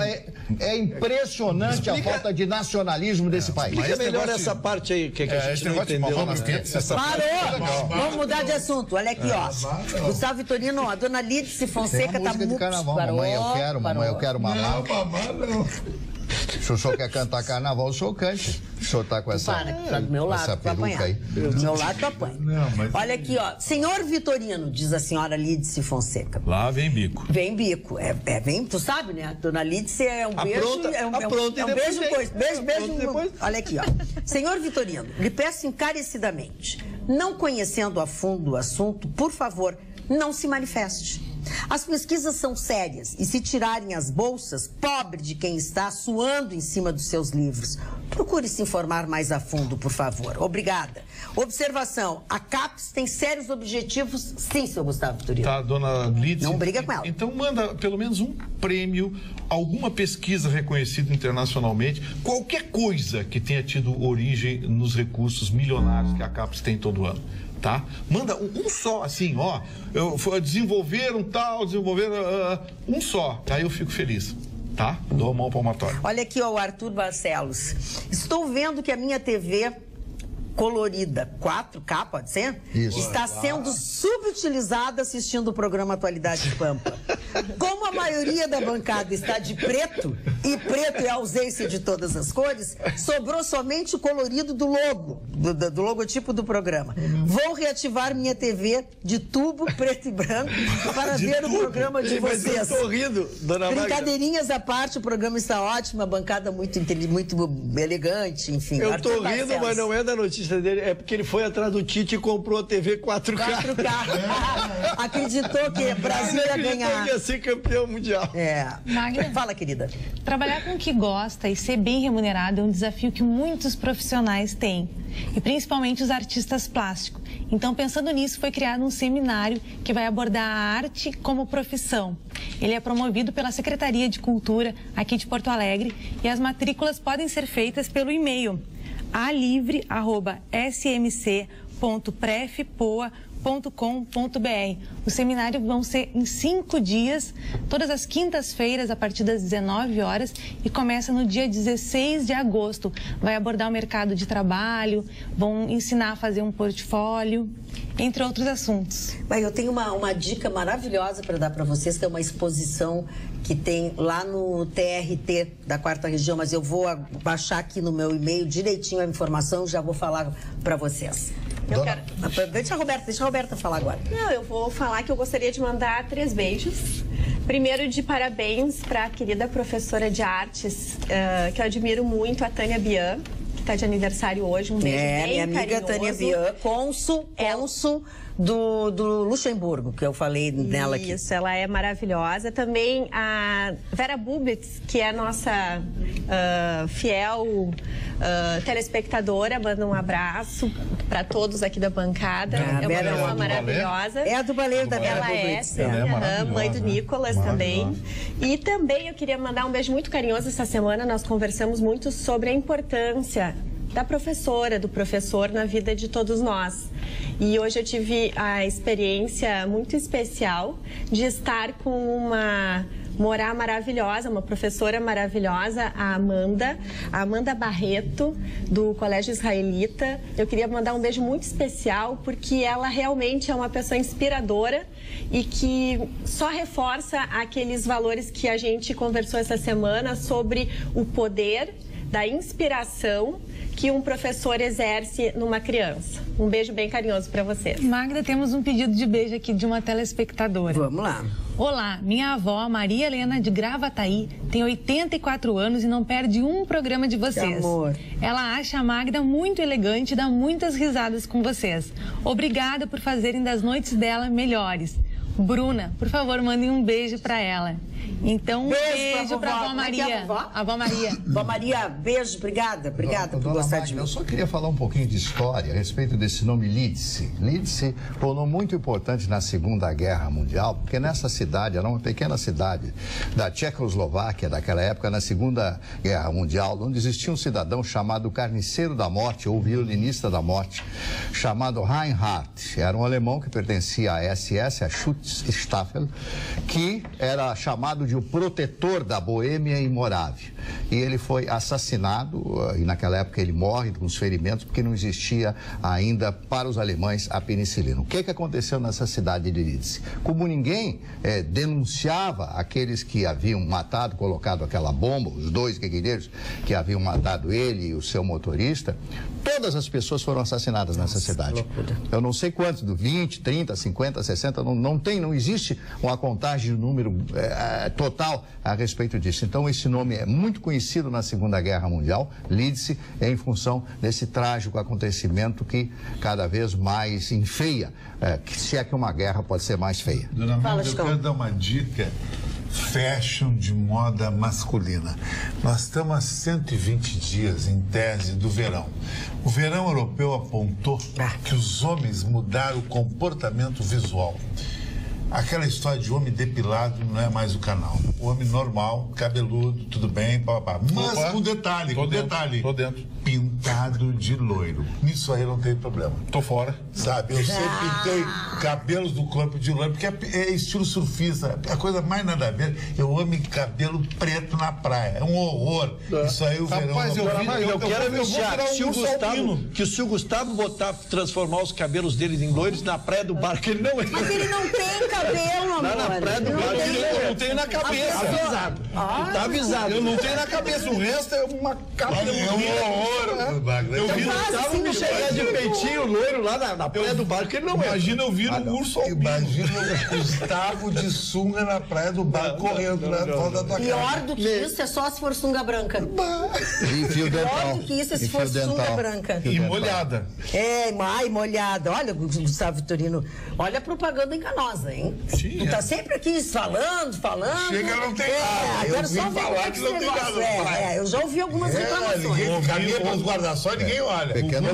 é impressionante a falta de nacionalismo desse país. Explica melhor essa parte aí que a gente não entendeu. Parou! Vamos mudar de assunto. Olha aqui, ó. Gustavo Vitorino, a dona Lídice Fonseca tá muito... Mamãe, eu quero mamar. Se o senhor quer cantar carnaval, o senhor cante. O senhor tá com essa do meu lado, peruca aí. Do meu lado, tu apanha. Olha aqui, ó. Senhor Vitorino, diz a senhora Lídice Fonseca. Lá vem bico. Vem bico. Vem, tu sabe, né? Dona Lídice é um beijo... Beijo depois. Beijo. Olha aqui, ó. Senhor Vitorino, lhe peço encarecidamente, não conhecendo a fundo o assunto, por favor, não se manifeste. As pesquisas são sérias e se tirarem as bolsas, pobre de quem está suando em cima dos seus livros. Procure se informar mais a fundo, por favor. Obrigada. Observação, a CAPES tem sérios objetivos, sim, seu Gustavo Vitorino. Tá, dona Lídice. Não briga com ela. Então manda pelo menos um prêmio, alguma pesquisa reconhecida internacionalmente, qualquer coisa que tenha tido origem nos recursos milionários que a CAPES tem todo ano. Tá? Manda um só, assim, ó. Desenvolveram um só. Aí eu fico feliz. Tá? Dou a mão palmatória. Olha aqui, ó, o Arthur Barcelos. Estou vendo que a minha TV colorida, 4K, pode ser? Isso. Está sendo subutilizada assistindo o programa Atualidade Pampa. Como a maioria da bancada está de preto, e preto é a ausência de todas as cores, sobrou somente o colorido do logo, do logotipo do programa. Vou reativar minha TV de tubo preto e branco para ver o programa de vocês. Mas eu tô rindo, dona Magda. Brincadeirinhas à parte, o programa está ótimo, a bancada muito elegante, enfim. Eu tô rindo, mas não é da notícia dele, é porque ele foi atrás do Tite e comprou a TV 4K. Acreditou que o Brasil ia ganhar. Acreditou que ia ser campeão mundial. Magda, fala, querida. Trabalhar com o que gosta e ser bem remunerado é um desafio que muitos profissionais têm, e principalmente os artistas plásticos. Então, pensando nisso, foi criado um seminário que vai abordar a arte como profissão. Ele é promovido pela Secretaria de Cultura aqui de Porto Alegre e as matrículas podem ser feitas pelo e-mail alivre@smc.prefpoa.com.br. Os seminários vão ser em 5 dias, todas as quintas-feiras, a partir das 19 horas, e começa no dia 16 de agosto. Vai abordar o mercado de trabalho, vão ensinar a fazer um portfólio, entre outros assuntos. Bem, eu tenho uma dica maravilhosa para dar para vocês, que é uma exposição que tem lá no TRT da 4ª Região, mas eu vou baixar aqui no meu e-mail direitinho a informação e já vou falar para vocês. Deixa a Roberta falar agora. Não, eu vou falar que eu gostaria de mandar 3 beijos. Primeiro, de parabéns para a querida professora de artes, que eu admiro muito, a Tânia Bian, que está de aniversário hoje. Um beijo bem minha amiga carinhoso. Tânia Bian, cônsul do Luxemburgo, que eu falei nela aqui. Isso, ela é maravilhosa. Também a Vera Bubitz, que é nossa fiel telespectadora, manda um abraço para todos aqui da bancada. É uma pessoa maravilhosa. É a do balé da Vera Bubitz. Ela é mãe do Nicolas também. E também eu queria mandar um beijo muito carinhoso. Essa semana nós conversamos muito sobre a importância da professora, do professor na vida de todos nós. E hoje eu tive a experiência muito especial de estar com uma Morá maravilhosa, uma professora maravilhosa, a Amanda Barreto, do Colégio Israelita. Eu queria mandar um beijo muito especial, porque ela realmente é uma pessoa inspiradora e que só reforça aqueles valores que a gente conversou essa semana sobre o poder da inspiração que um professor exerce numa criança. Um beijo bem carinhoso para vocês. Magda, temos um pedido de beijo aqui de uma telespectadora. Vamos lá. Olá, minha avó, Maria Helena de Gravataí, tem 84 anos e não perde um programa de vocês. Que amor. Ela acha a Magda muito elegante e dá muitas risadas com vocês. Obrigada por fazerem das noites dela melhores. Bruna, por favor, mandem um beijo para ela. Então, um beijo para a avó Maria. Avó Maria. Avó Maria, beijo, obrigada por gostar de mim. Eu só queria falar um pouquinho de história a respeito desse nome Lídice. Lídice foi um nome muito importante na Segunda Guerra Mundial, porque nessa cidade, era uma pequena cidade da Tchecoslováquia, daquela época, na Segunda Guerra Mundial, onde existia um cidadão chamado Carniceiro da Morte, ou Violinista da Morte, chamado Reinhardt. Era um alemão que pertencia à SS, a Schutzstaffel, que era chamado de o protetor da Boêmia e Morávia. E ele foi assassinado, e naquela época ele morre com os ferimentos, porque não existia ainda para os alemães a penicilina. O que aconteceu nessa cidade de Lídice? Como ninguém denunciava aqueles que haviam matado, colocado aquela bomba, os dois guerrilheiros que haviam matado ele e o seu motorista, todas as pessoas foram assassinadas nessa cidade. Eu não sei quantos, 20, 30, 50, 60, não existe uma contagem de número total a respeito disso. Então esse nome é muito conhecido na Segunda Guerra Mundial, Lídice, em função desse trágico acontecimento que cada vez mais enfeia, se é que uma guerra pode ser mais feia. Dona Magda, eu quero dar uma dica fashion de moda masculina. Nós estamos há 120 dias, em tese, do verão. O verão europeu apontou que os homens mudaram o comportamento visual. Aquela história de homem depilado não é mais o canal. O homem normal, cabeludo, tudo bem, papá. Mas com detalhe, Tô dentro. Pintado de loiro. Nisso aí não tem problema. Tô fora. Sabe, eu sempre pintei cabelos do corpo de loiro, porque é estilo surfista. É a coisa mais nada a ver. Eu amo cabelo preto na praia. É um horror. Isso aí o verão... Rapaz, eu quero anunciar que se o Gustavo transformar os cabelos dele em loiros na praia do bar, que ele não é. Mas ele não tem cabelo, amor. Na praia do bar, eu não tenho na cabeça. Avisado. Tá avisado. Eu não tenho na cabeça. O resto é uma cabelo. É um horror. Eu vi o Gustavo me chegar de peitinho loiro lá na praia do bar, que ele não é. Imagina eu vir um urso albino. Imagina o Gustavo de sunga na praia do bar, correndo na volta da tua casa. Pior do que isso é só se for sunga branca. E fio dental. Pior do que isso é se for sunga branca. E molhada. Molhada. Olha, Gustavo Vitorino, olha a propaganda enganosa, hein? Sim, tu tá sempre aqui falando. Chega, não tem nada. Eu quero só falar que não tem nada. Eu já ouvi algumas reclamações. Ninguém caminha pelos guarda-sol e ninguém olha. Pequeno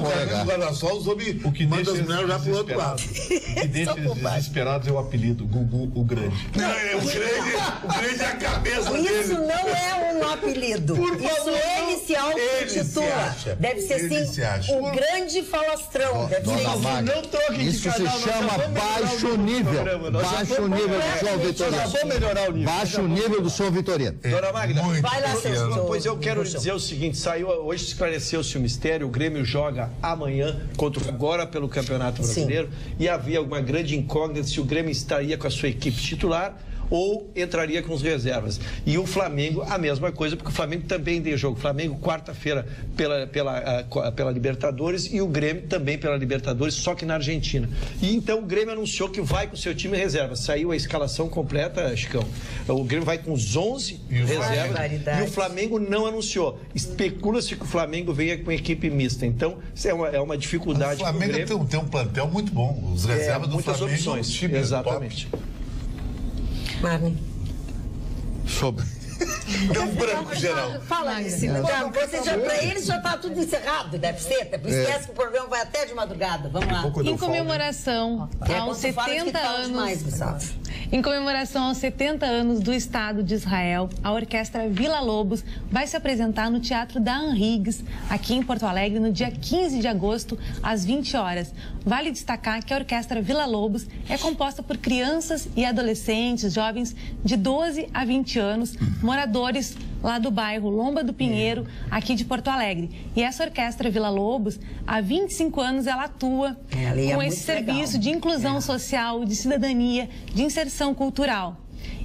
guarda-sol, os homens mandam as mulheres já pro outro lado. O que deixa eles desesperados é o apelido, Gugu o Grande. Não, o grande é a cabeça dele. Isso não é um apelido. Isso ele se auto-intitula. Deve ser assim, o grande falastrão. Deve ser isso. Isso se chama baixo nível. Baixo nível do João Vitorino. Vou melhorar o nível. Baixo nível do João Vitorino. Dona Magda, vai lá, Sérgio. Pois eu quero dizer o seguinte, hoje esclareceu-se o mistério, o Grêmio joga amanhã contra o Agora pelo Campeonato Brasileiro. Sim. E havia uma grande incógnita se o Grêmio estaria com a sua equipe titular ou entraria com os reservas. E o Flamengo, a mesma coisa, porque o Flamengo também tem jogo. O Flamengo, quarta-feira, pela Libertadores, e o Grêmio também pela Libertadores, só que na Argentina. E então o Grêmio anunciou que vai com o seu time reserva. Saiu a escalação completa, Chicão. O Grêmio vai com os 11 reservas e o Flamengo não anunciou. Especula-se que o Flamengo venha com equipe mista. Então, isso é uma dificuldade. O Flamengo tem um plantel muito bom. Os reservas do muitas Flamengo, opções. Exatamente. Marlon. Sobre. É um branco geral. Fala isso. Pra eles já está tudo encerrado, deve ser. Esquece que o programa vai até de madrugada. Vamos lá. Em comemoração aos 70 anos. Em comemoração aos 70 anos do Estado de Israel, a Orquestra Vila Lobos vai se apresentar no Teatro da Anrigues, aqui em Porto Alegre, no dia 15 de agosto, às 20 horas. Vale destacar que a Orquestra Vila Lobos é composta por crianças e adolescentes, jovens de 12 a 20 anos, moradores lá do bairro Lomba do Pinheiro, aqui de Porto Alegre. E essa Orquestra Vila Lobos, há 25 anos, ela atua com esse serviço de inclusão social, de cidadania, de inserção cultural.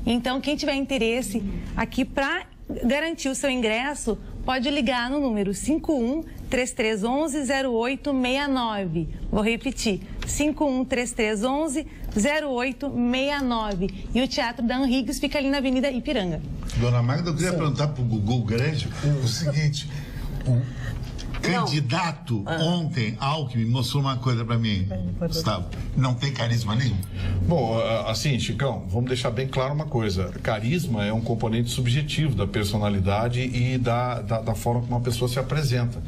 Então, quem tiver interesse aqui para garantir o seu ingresso, pode ligar no número 51-3311-0869. Vou repetir, 51-3311-0869. E o Teatro da Anrigues fica ali na Avenida Ipiranga. Dona Magda, eu queria perguntar para o Gugu Grande o seguinte... candidato ontem, Alckmin, mostrou uma coisa para mim, Gustavo. Não tem carisma nenhum. Bom, assim, Chicão, vamos deixar bem claro uma coisa. Carisma é um componente subjetivo da personalidade e da forma como uma pessoa se apresenta.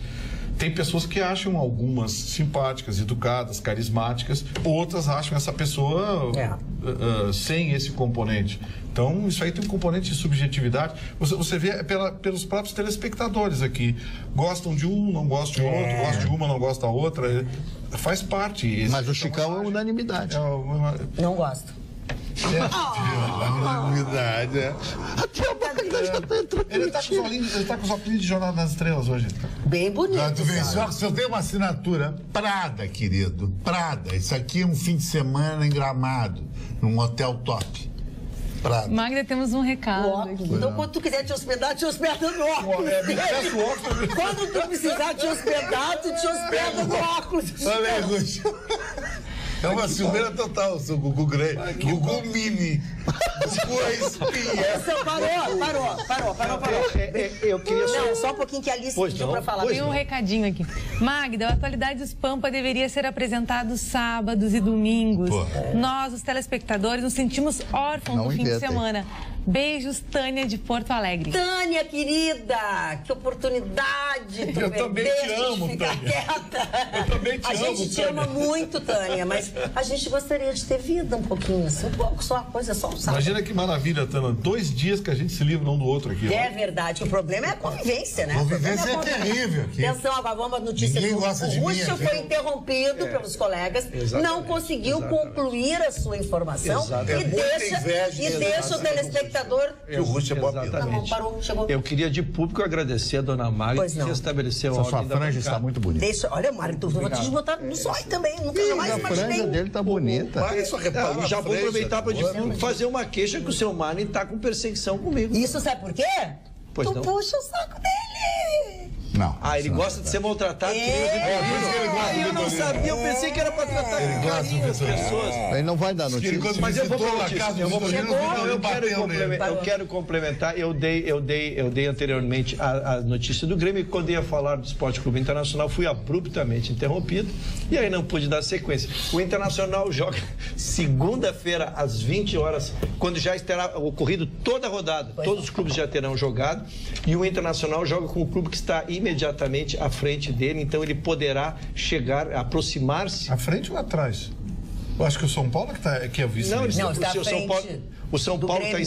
Tem pessoas que acham algumas simpáticas, educadas, carismáticas, outras acham essa pessoa sem esse componente. Então, isso aí tem um componente de subjetividade. Você vê pelos próprios telespectadores aqui. Gostam de um, não gostam de outro, gostam de uma, não gostam da outra. Faz parte. Mas o Chicão é unanimidade. Não gosto. Unanimidade, Até a boca já tá entrando. Ele tá com os óculos de Jornal das Estrelas hoje. Bem bonito. Se eu tenho uma assinatura, Prada, querido. Prada. Isso aqui é um fim de semana em Gramado, num hotel top. Prada. Magda, temos um recado. Então, quando tu quiser te hospedar, te hospeda no óculos. Quando tu precisar te hospedar, tu te hospeda no óculos. Olha aí, Guxa. É uma Silveira total, o seu Gugu Grey. Gugu Mini. Parou. Eu queria só... Não, só um pouquinho que a Alice pediu pra falar. Tem um recadinho aqui. Magda, a Atualidades Pampa deveria ser apresentado sábados e domingos. Nós, os telespectadores, nos sentimos órfãos no fim de semana. Beijos, Tânia de Porto Alegre. Tânia, querida, que oportunidade. Eu também te amo, Tânia. Eu também te amo, Tânia. A gente te ama muito, Tânia, mas a gente gostaria de ter vida um pouquinho, assim, um pouco só, coisa só, sabe? Imagina que maravilha, Tânia. 2 dias que a gente se livra um do outro aqui. É verdade, o problema é a convivência, né? Convivência é terrível aqui. Atenção, agora vamos à notícia do Rússio foi interrompido pelos colegas, não conseguiu concluir a sua informação e deixa o telespectador... Que o Rússio é boa Tá bom, parou, chegou. Eu queria de público agradecer a dona Magda que estabeleceu a sua franja está muito bonita. Olha, Mário, tu vou te botar no zóio também, nunca mais imaginei. A franja dele tá bonita. Já vou aproveitar para de público fazer uma queixa que o seu Mário está com perseguição comigo. Isso sabe por quê? Tu puxa o saco dele. Não. Ele gosta de ser maltratado. Eu não sabia, eu pensei que era para tratar com carinho as pessoas. Ele não vai dar notícia. Mas eu vou eu quero complementar. Eu dei anteriormente a notícia do Grêmio, e quando ia falar do Esporte Clube Internacional, fui abruptamente interrompido e aí não pude dar sequência. O Internacional joga segunda-feira às 20 horas, quando já terá ocorrido toda a rodada. Todos os clubes já terão jogado e o Internacional joga com o clube que está imediatamente à frente dele, então ele poderá chegar, aproximar-se. À frente ou atrás? Eu acho que o São Paulo que é o vice. Não, está à frente. O São Paulo está em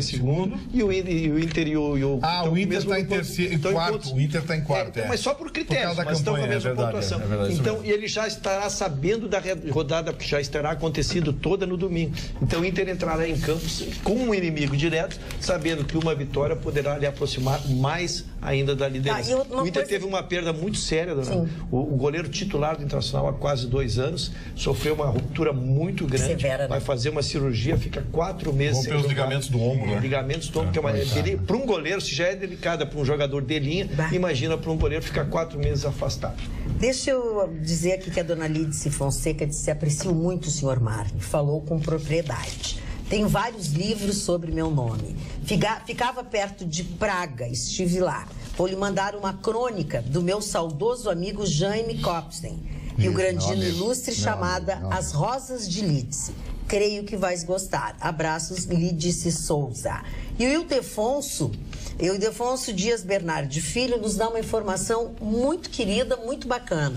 segundo, e o Inter e o... o Inter está em terceiro, em quarto. O Inter está em quarto, Mas só por critérios, mas estão com a mesma pontuação. Então, e ele já estará sabendo da rodada, que já estará acontecido toda no domingo. Então, o Inter entrará em campo com um inimigo direto, sabendo que uma vitória poderá lhe aproximar mais ainda da liderança. O Inter teve uma perda muito séria, o goleiro titular do Internacional há quase 2 anos, sofreu uma ruptura muito grande, severa, vai fazer uma cirurgia, fica 4 meses sem jogar. Os ligamentos do ombro, né? Ligamentos do ombro, que é uma... Para um goleiro, se já é delicada para um jogador de linha, imagina para um goleiro ficar 4 meses afastado. Deixa eu dizer aqui que a dona Lídice Fonseca disse: aprecio muito o senhor Marne, falou com propriedade. Tenho vários livros sobre meu nome. Ficava perto de Praga, estive lá. Vou lhe mandar uma crônica do meu saudoso amigo Jaime Copstein, rio-grandino ilustre, chamada As Rosas de Lídice. Creio que vais gostar. Abraços, Lídice Souza. E o Ildefonso Dias Bernardi Filho nos dá uma informação muito querida, muito bacana.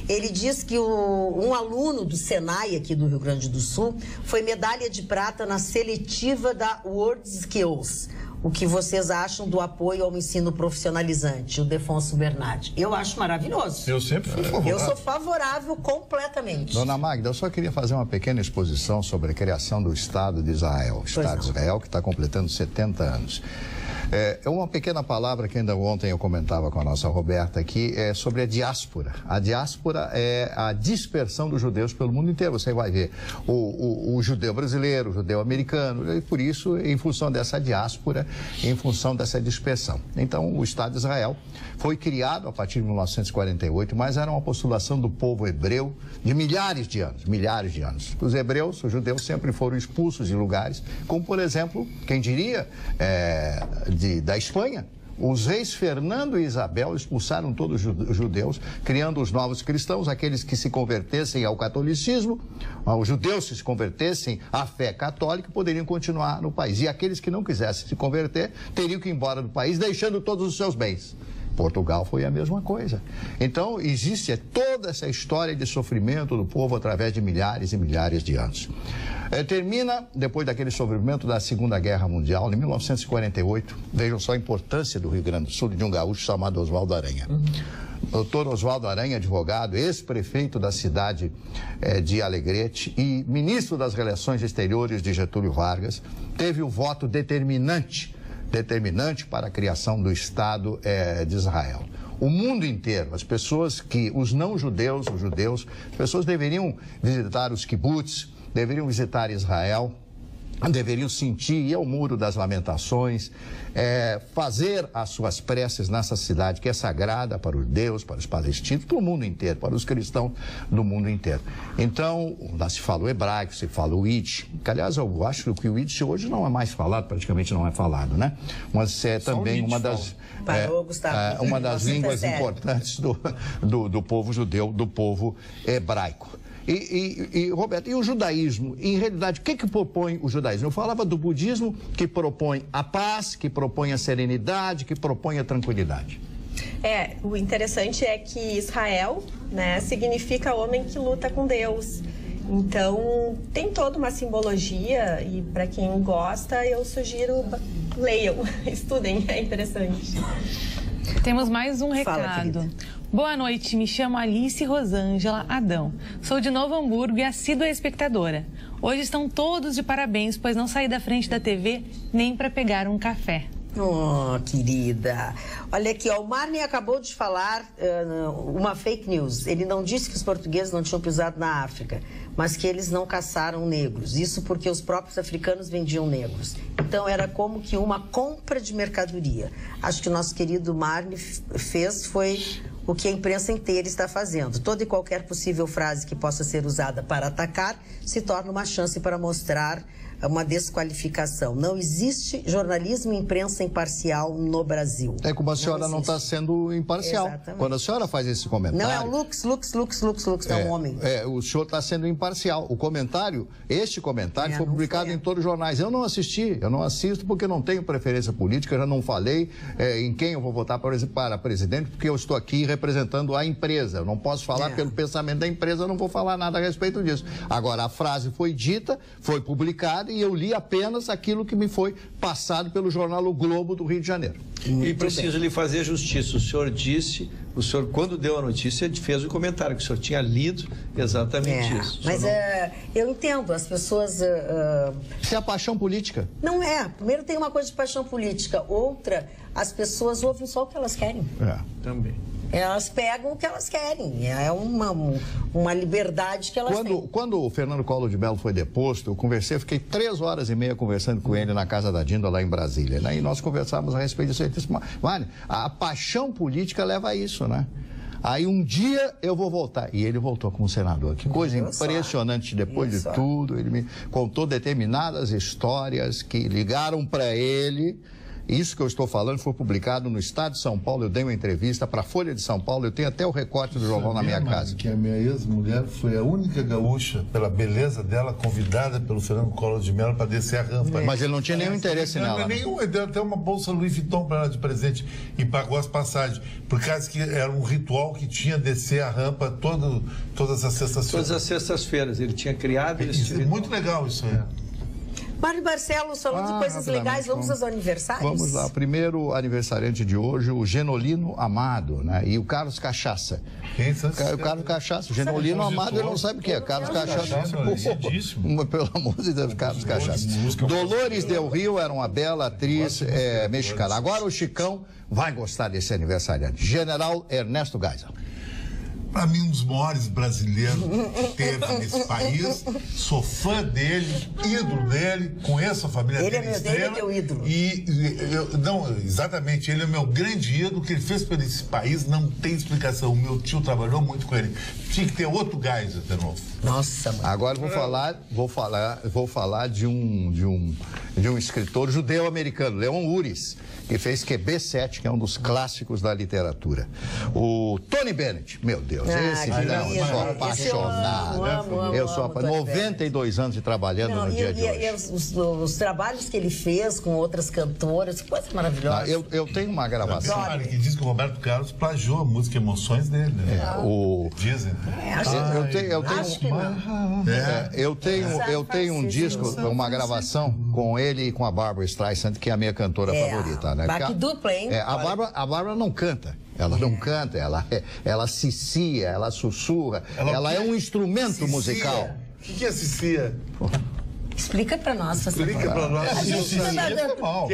Ele diz que um aluno do Senai, aqui do Rio Grande do Sul, foi medalha de prata na seletiva da World Skills. O que vocês acham do apoio ao ensino profissionalizante, o Ildefonso Bernardi? Eu acho maravilhoso. Eu sempre fui favorável. Eu sou favorável completamente. Dona Magda, eu só queria fazer uma pequena exposição sobre a criação do Estado de Israel. O Estado de Israel, que está completando 70 anos. É uma pequena palavra que ainda ontem eu comentava com a nossa Roberta aqui, sobre a diáspora. A diáspora é a dispersão dos judeus pelo mundo inteiro. Você vai ver o judeu brasileiro, o judeu americano, e por isso, em função dessa diáspora, em função dessa dispersão. Então, o Estado de Israel foi criado a partir de 1948, mas era uma postulação do povo hebreu de milhares de anos. Os hebreus, os judeus, sempre foram expulsos de lugares, como, por exemplo, quem diria, da Espanha. Os reis Fernando e Isabel expulsaram todos os judeus, criando os novos cristãos, aqueles que se convertessem ao catolicismo, os judeus que se convertessem à fé católica poderiam continuar no país. E aqueles que não quisessem se converter teriam que ir embora do país, deixando todos os seus bens. Portugal foi a mesma coisa. Então, existe toda essa história de sofrimento do povo através de milhares e milhares de anos. Termina, depois daquele sofrimento da Segunda Guerra Mundial, em 1948, vejam só a importância do Rio Grande do Sul, de um gaúcho chamado Oswaldo Aranha. Doutor Oswaldo Aranha, advogado, ex-prefeito da cidade de Alegrete e ministro das Relações Exteriores de Getúlio Vargas, teve o voto determinante para a criação do Estado de Israel. O mundo inteiro, as pessoas que, os não-judeus, os judeus, as pessoas deveriam visitar os kibbutz, deveriam visitar Israel, deveriam sentir, ir ao Muro das Lamentações, fazer as suas preces nessa cidade que é sagrada para os judeus, para os palestinos, para o mundo inteiro, para os cristãos do mundo inteiro. Então, lá se fala o hebraico, se fala o Yiddish, que aliás eu acho que o Yiddish hoje não é mais falado, praticamente não é falado, né? Mas é também uma das línguas importantes do povo judeu, do povo hebraico. Roberto, e o judaísmo? Em realidade, o que propõe o judaísmo? Eu falava do budismo, que propõe a paz, que propõe a serenidade, que propõe a tranquilidade. O interessante é que Israel, né, significa homem que luta com Deus. Então, tem toda uma simbologia e para quem gosta, eu sugiro leiam, estudem, é interessante. Temos mais um recado. Boa noite, me chamo Alice Rosângela Adão. Sou de Novo Hamburgo e assídua espectadora. Hoje estão todos de parabéns, pois não saí da frente da TV nem para pegar um café. Oh, querida. Olha aqui, ó, o Marne acabou de falar uma fake news. Ele não disse que os portugueses não tinham pisado na África, mas que eles não caçaram negros. Isso porque os próprios africanos vendiam negros. Então, era como que uma compra de mercadoria. Acho que o nosso querido Marne foi o que a imprensa inteira está fazendo. Toda e qualquer possível frase que possa ser usada para atacar se torna uma chance para mostrar uma desqualificação. Não existe jornalismo e imprensa imparcial no Brasil. Como a senhora não está sendo imparcial. Exatamente. Quando a senhora faz esse comentário... Não, é o Lux, é um homem. O senhor está sendo imparcial. Este comentário foi publicado em todos os jornais. Eu não assisto porque não tenho preferência política, já não falei em quem eu vou votar para presidente, porque eu estou aqui representando a empresa. Eu não posso falar pelo pensamento da empresa, eu não vou falar nada a respeito disso. Agora, a frase foi dita, foi publicada, e eu li apenas aquilo que me foi passado pelo jornal O Globo do Rio de Janeiro. E preciso lhe fazer justiça. O senhor disse, quando deu a notícia, fez o comentário que o senhor tinha lido exatamente isso. Mas eu entendo, as pessoas... Isso é a paixão política? Não é. Primeiro tem uma coisa de paixão política. Outra, as pessoas ouvem só o que elas querem. Também. Elas pegam o que elas querem. É uma liberdade que elas têm. Quando o Fernando Collor de Mello foi deposto, eu fiquei 3 horas e meia conversando com ele na casa da Dinda, lá em Brasília, né? E nós conversávamos a respeito disso. Ele disse, Mário, a paixão política leva a isso, né? Aí um dia eu vou voltar. E ele voltou como senador. Que coisa impressionante. Depois de tudo, ele me contou determinadas histórias que ligaram para ele. Isso que eu estou falando foi publicado no Estado de São Paulo. Eu dei uma entrevista para a Folha de São Paulo. Eu tenho até o recorte do jornal na minha casa. Que a minha ex-mulher foi a única gaúcha, pela beleza dela, convidada pelo Fernando Collor de Mello para descer a rampa. Mas ele não tinha nenhum interesse nela. Ele deu até uma bolsa Louis Vuitton para ela de presente e pagou as passagens. Por causa que era um ritual que tinha descer a rampa todas as sextas-feiras. Todas as sextas-feiras. Ele tinha criado... Muito legal isso aí. Mário Barcelos, falando de coisas legais, vamos aos aniversários? Vamos lá. Primeiro aniversariante de hoje, o Genolino Amado, né? E o Carlos Cachaça. Quem são esses? O Carlos Cachaça. O Genolino Amado, ele não sabe o que é. Carlos Cachaça. Pelo amor de Deus, Carlos Cachaça. Dolores Del Rio era uma bela atriz mexicana. Agora o Chicão vai gostar desse aniversariante. General Ernesto Geisel. Para mim, um dos maiores brasileiros que teve nesse país. Sou fã dele, ídolo dele, conheço a família dele. Ele é teu ídolo. Exatamente, ele é meu grande ídolo. O que ele fez por esse país não tem explicação. O meu tio trabalhou muito com ele. Tinha que ter outro gás de novo. Nossa, mano. Agora vou falar de um escritor judeu-americano, Leon Uris, e fez QB7, que é um dos clássicos da literatura. O Tony Bennett, meu Deus, esse não, eu sou apaixonado. Eu sou apaixonado. 92 anos de trabalhando no dia de hoje. Os trabalhos que ele fez com outras cantoras, que coisa maravilhosa. Eu tenho uma gravação. Que diz que o Roberto Carlos plagiou a música Emoções dele, né? Dizem. Eu tenho um disco, uma gravação com ele e com a Barbra Streisand, que é a minha cantora favorita, né? Que dupla, hein? A Barbra não canta. Ela não canta, ela cicia, ela sussurra. Ela é um instrumento musical. O que é cicia? Explica pra nós. Explica pra nós.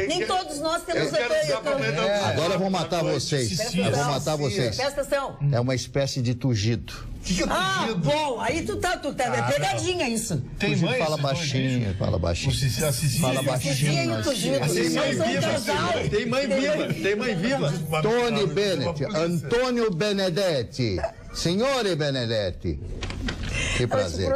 Nem todos nós temos a Agora eu vou matar vocês. Eu vou matar vocês. Presta atenção. É uma espécie de tugido. Que é tugido? Bom, aí tu tá é pegadinha isso. Tem mãe? Fala baixinho, fala baixinho. Fala baixinho. Tem mãe viva. Tony Bennett, Antônio Benedetti, Signore Benedetti. Que prazer.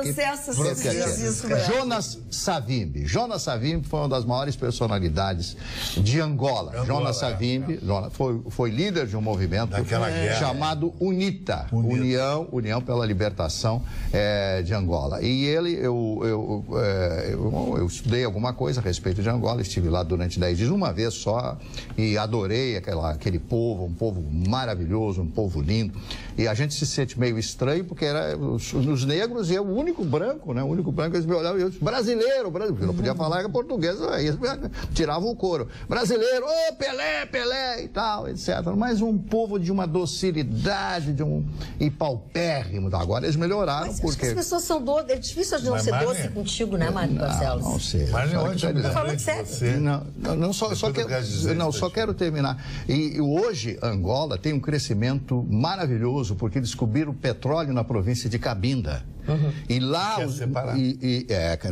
Jonas Savimbi. Jonas Savimbi foi uma das maiores personalidades de Angola. Jonas Savimbi foi líder de um movimento chamado UNITA, União pela Libertação de Angola. E ele, eu estudei alguma coisa a respeito de Angola, estive lá durante 10 dias, uma vez só, e adorei aquele povo, um povo maravilhoso, um povo lindo. E a gente se sente meio estranho, porque era os negros e eu, o único branco, né? O único branco, eles me olhavam e eu disse, brasileiro, porque não podia falar português, aí tirava o couro. Brasileiro, Pelé e tal, etc. Mas um povo de uma docilidade, e paupérrimo. Agora eles melhoraram, mas porque... as pessoas são doces, é difícil de não ser doce contigo, né, Mário Barcelos? Não sei. Tô falando sério. Só quero terminar. E hoje, Angola tem um crescimento maravilhoso, porque descobriram petróleo na província de Cabinda. E lá...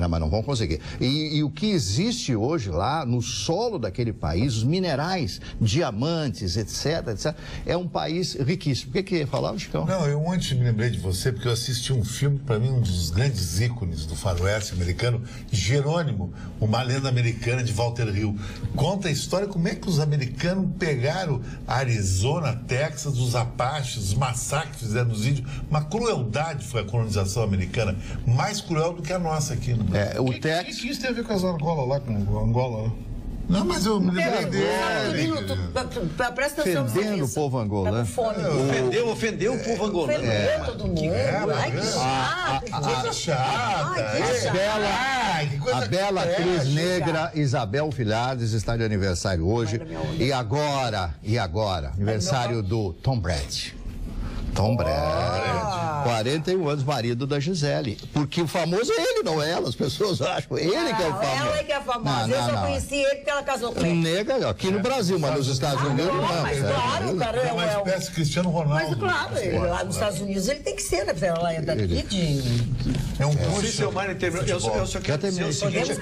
mas não vão conseguir. E o que existe hoje lá, no solo daquele país, os minerais, diamantes, etc, é um país riquíssimo. O que ia falar, Chicão? Não, eu ontem me lembrei de você, porque eu assisti um filme, para mim, um dos grandes ícones do faroeste americano, Jerônimo, uma lenda americana de Walter Hill. Conta a história como é que os americanos pegaram Arizona, Texas, os Apaches, os massacres que fizeram nos índios. Uma crueldade foi a colonização americana, mais cruel do que a nossa aqui no Brasil. O que isso tem a ver com as Angola lá, com Angola lá? Não, mas eu me lembrei dele. Presta atenção. Ofendendo o povo angolano. Ofendeu o povo angolano. Ofendeu todo mundo. Que chata. A bela atriz negra Isabel Filhardes está de aniversário hoje. E agora, aniversário do Tom Brady. Tom Brady, 41 anos, marido da Gisele. Porque o famoso é ele, não é ela. As pessoas acham ele que é o famoso. Ela é que é famosa. Eu só conheci ele porque ela casou com ele. Nega, aqui no Brasil, mas nos Estados Unidos não. Mas claro, cara. É uma espécie de Cristiano Ronaldo. Mas claro, lá nos Estados Unidos ele tem que ser, né? Ela é daqui de... É um curso. Eu só quero dizer o seguinte,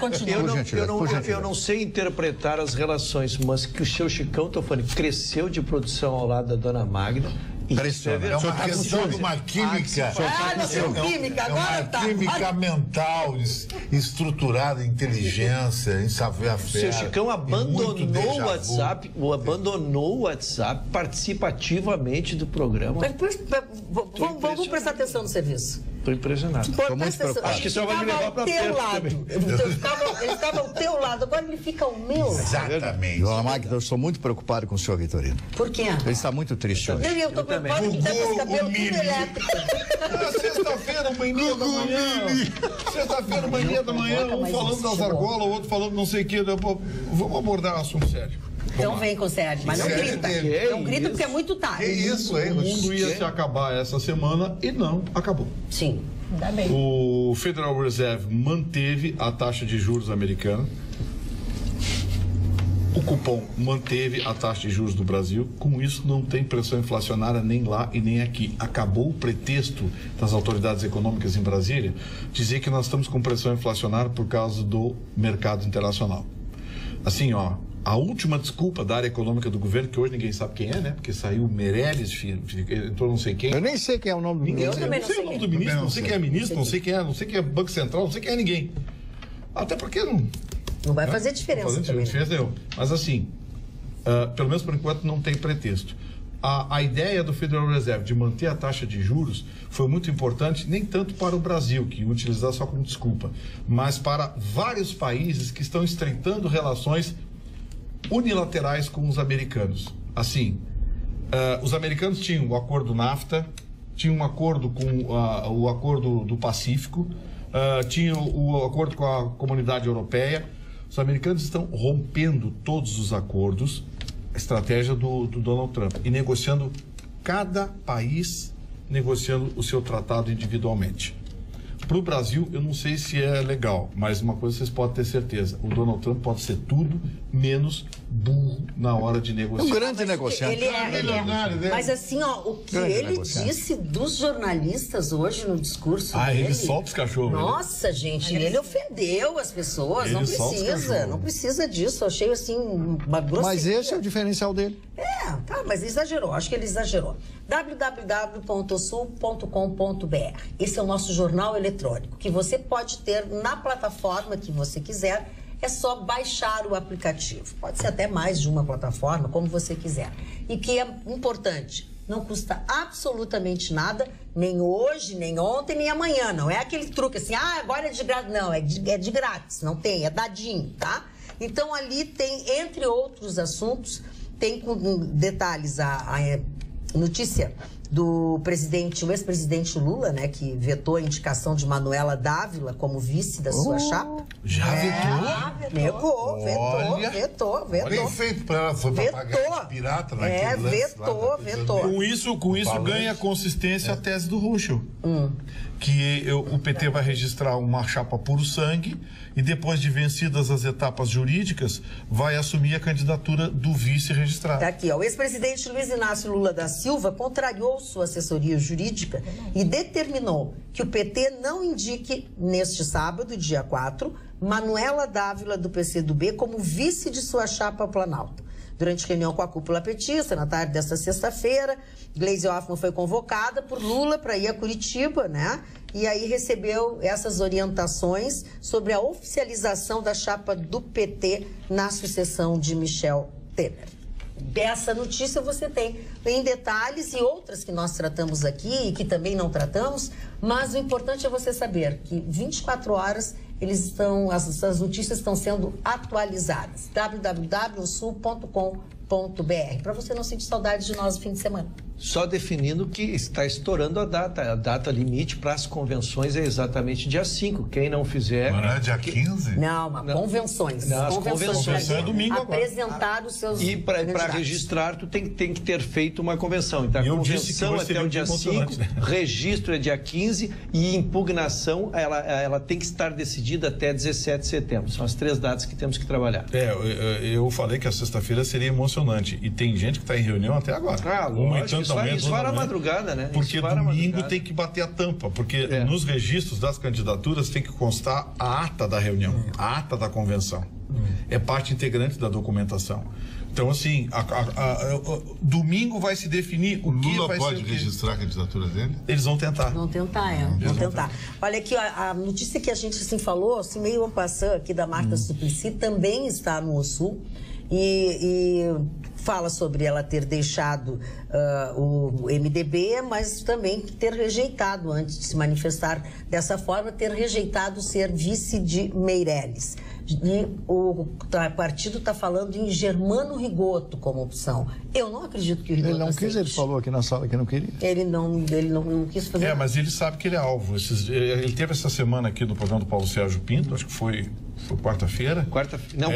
eu não sei interpretar as relações, mas que o seu Chicão Tofani cresceu de produção ao lado da Dona Magna. É uma questão de uma química. Agora química mental, estruturada em inteligência, em savoir-faire. O seu Chicão abandonou o WhatsApp participativamente do programa. Vamos prestar atenção no serviço. Estou impressionado. Acho que o senhor vai me levar para perto também. Ele estava ao teu lado, agora ele fica ao meu. Exatamente. Dona Magda, eu estou muito preocupado com o senhor Vitorino. Por quê? Ele está muito triste hoje. Eu estou preocupado porque está com esse cabelo tudo elétrico. Sexta-feira, 1h30 da manhã. Sexta-feira, 1h30 da manhã, um falando das argolas, o outro falando não sei o quê. Vamos abordar um assunto sério. Então vem com o Sérgio, mas não grita. Não grita porque é muito tarde. É isso, hein? O mundo ia se acabar essa semana e não acabou. Sim, ainda bem. O Federal Reserve manteve a taxa de juros americana. O cupom manteve a taxa de juros do Brasil. Com isso, não tem pressão inflacionária nem lá e nem aqui. Acabou o pretexto das autoridades econômicas em Brasília dizer que nós estamos com pressão inflacionária por causa do mercado internacional. Assim, a última desculpa da área econômica do governo, que hoje ninguém sabe quem é, né? Porque saiu o Meirelles, entrou não sei quem. Eu nem sei quem é o nome do ministro. Eu também não sei o nome do ministro, não sei quem é ministro, não sei quem é Banco Central, não sei quem é ninguém. Até porque não vai fazer diferença. Não vai fazer diferença nenhuma. Mas assim, pelo menos por enquanto, não tem pretexto. A ideia do Federal Reserve de manter a taxa de juros foi muito importante, nem tanto para o Brasil, que utilizar só como desculpa, mas para vários países que estão estreitando relações unilaterais com os americanos. Assim, os americanos tinham o acordo NAFTA, tinham um acordo com o acordo do Pacífico, tinham o acordo com a Comunidade Europeia. Os americanos estão rompendo todos os acordos, estratégia do Donald Trump, e negociando, cada país negociando o seu tratado individualmente. Para o Brasil, eu não sei se é legal, mas uma coisa vocês podem ter certeza: o Donald Trump pode ser tudo menos burro na hora de negociar. Um grande negociante. Ele é. Mas assim, ó, o que ele disse dos jornalistas hoje no discurso dele... ele solta os cachorros. Nossa, gente, ele ofendeu as pessoas. Não precisa disso. Eu achei, assim, uma grosseria. Mas esse é o diferencial dele. Mas exagerou. Acho que ele exagerou. www.sul.com.br. Esse é o nosso jornal eletrônico, que você pode ter na plataforma que você quiser. É só baixar o aplicativo. Pode ser até mais de uma plataforma, como você quiser. E que é importante, não custa absolutamente nada, nem hoje, nem ontem, nem amanhã. Não é aquele truque assim, agora é de grátis. Não, é de grátis, não tem, é dadinho, tá? Então ali tem, entre outros assuntos, tem com detalhes a notícia do presidente, o ex-presidente Lula, né, que vetou a indicação de Manuela Dávila como vice da sua chapa. Já vetou? Vetou. Bem feito para ela, foi para pagar de pirata naquele vetou. Com isso ganha consistência a tese do Ruschel. Que o PT vai registrar uma chapa puro sangue e depois de vencidas as etapas jurídicas, vai assumir a candidatura do vice registrado. Tá aqui, ó. O ex-presidente Luiz Inácio Lula da Silva contrariou sua assessoria jurídica e determinou que o PT não indique, neste sábado, dia 4, Manuela Dávila, do PCdoB, como vice de sua chapa Planalto. Durante reunião com a cúpula petista, na tarde desta sexta-feira, Gleisi Hoffmann foi convocada por Lula para ir a Curitiba, né? E aí recebeu essas orientações sobre a oficialização da chapa do PT na sucessão de Michel Temer. Dessa notícia você tem em detalhes e outras que nós tratamos aqui e que também não tratamos, mas o importante é você saber que 24 horas as notícias estão sendo atualizadas. www.sul.com.br, para você não sentir saudade de nós no fim de semana. Só definindo que está estourando a data limite para as convenções é exatamente dia 5. Quem não fizer... Não é dia 15? Não, mas convenções. As convenções é domingo apresentar os seus... E para registrar, tu tem que ter feito uma convenção. Então, a convenção até o dia 5, registro é dia 15 e impugnação, ela tem que estar decidida até 17 de setembro. São as 3 datas que temos que trabalhar. Eu falei que a sexta-feira seria emocionante e tem gente que está em reunião até agora. Lógico. Isso vai na madrugada, né? Porque domingo tem que bater a tampa, porque nos registros das candidaturas tem que constar a ata da reunião, a ata da convenção. É parte integrante da documentação. Então, assim, domingo vai se definir o que Lula vai pode registrar a candidatura dele? Eles vão tentar. Vão tentar. Olha aqui, a notícia que a gente assim falou, assim, meio en passant aqui da Marta Suplicy, também está no Sul e fala sobre ela ter deixado o MDB, mas também ter rejeitado, antes de se manifestar dessa forma, ter rejeitado ser vice de Meirelles. E o partido está falando em Germano Rigoto como opção. Eu não acredito que o Rigoto Ele não quis, ele falou aqui na sala que não queria. Ele não quis fazer nada. Mas ele sabe que ele é alvo. Ele teve essa semana aqui no programa do Paulo Sérgio Pinto, acho que foi quarta-feira.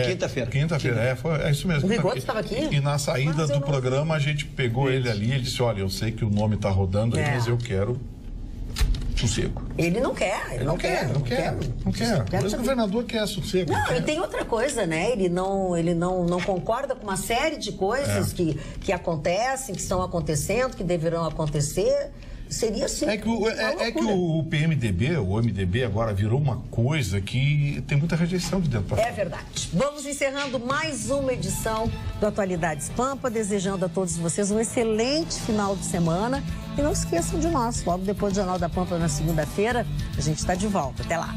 Quinta-feira. Quinta-feira, é isso mesmo. O Rigoto estava aqui? E na saída do programa a gente pegou ele ali e disse, olha, eu sei que o nome está rodando aí, mas eu quero sossego. Ele não quer. Não quer. Mas o governador quer sossego. Não, e tem outra coisa, né? Ele não concorda com uma série de coisas que acontecem, que estão acontecendo, que deverão acontecer. Seria assim. É que o PMDB, o MDB agora virou uma coisa que tem muita rejeição de dentro para fora. É verdade. Vamos encerrando mais uma edição do Atualidades Pampa, desejando a todos vocês um excelente final de semana. E não esqueçam de nós, logo depois do Jornal da Pampa na segunda-feira, a gente está de volta. Até lá.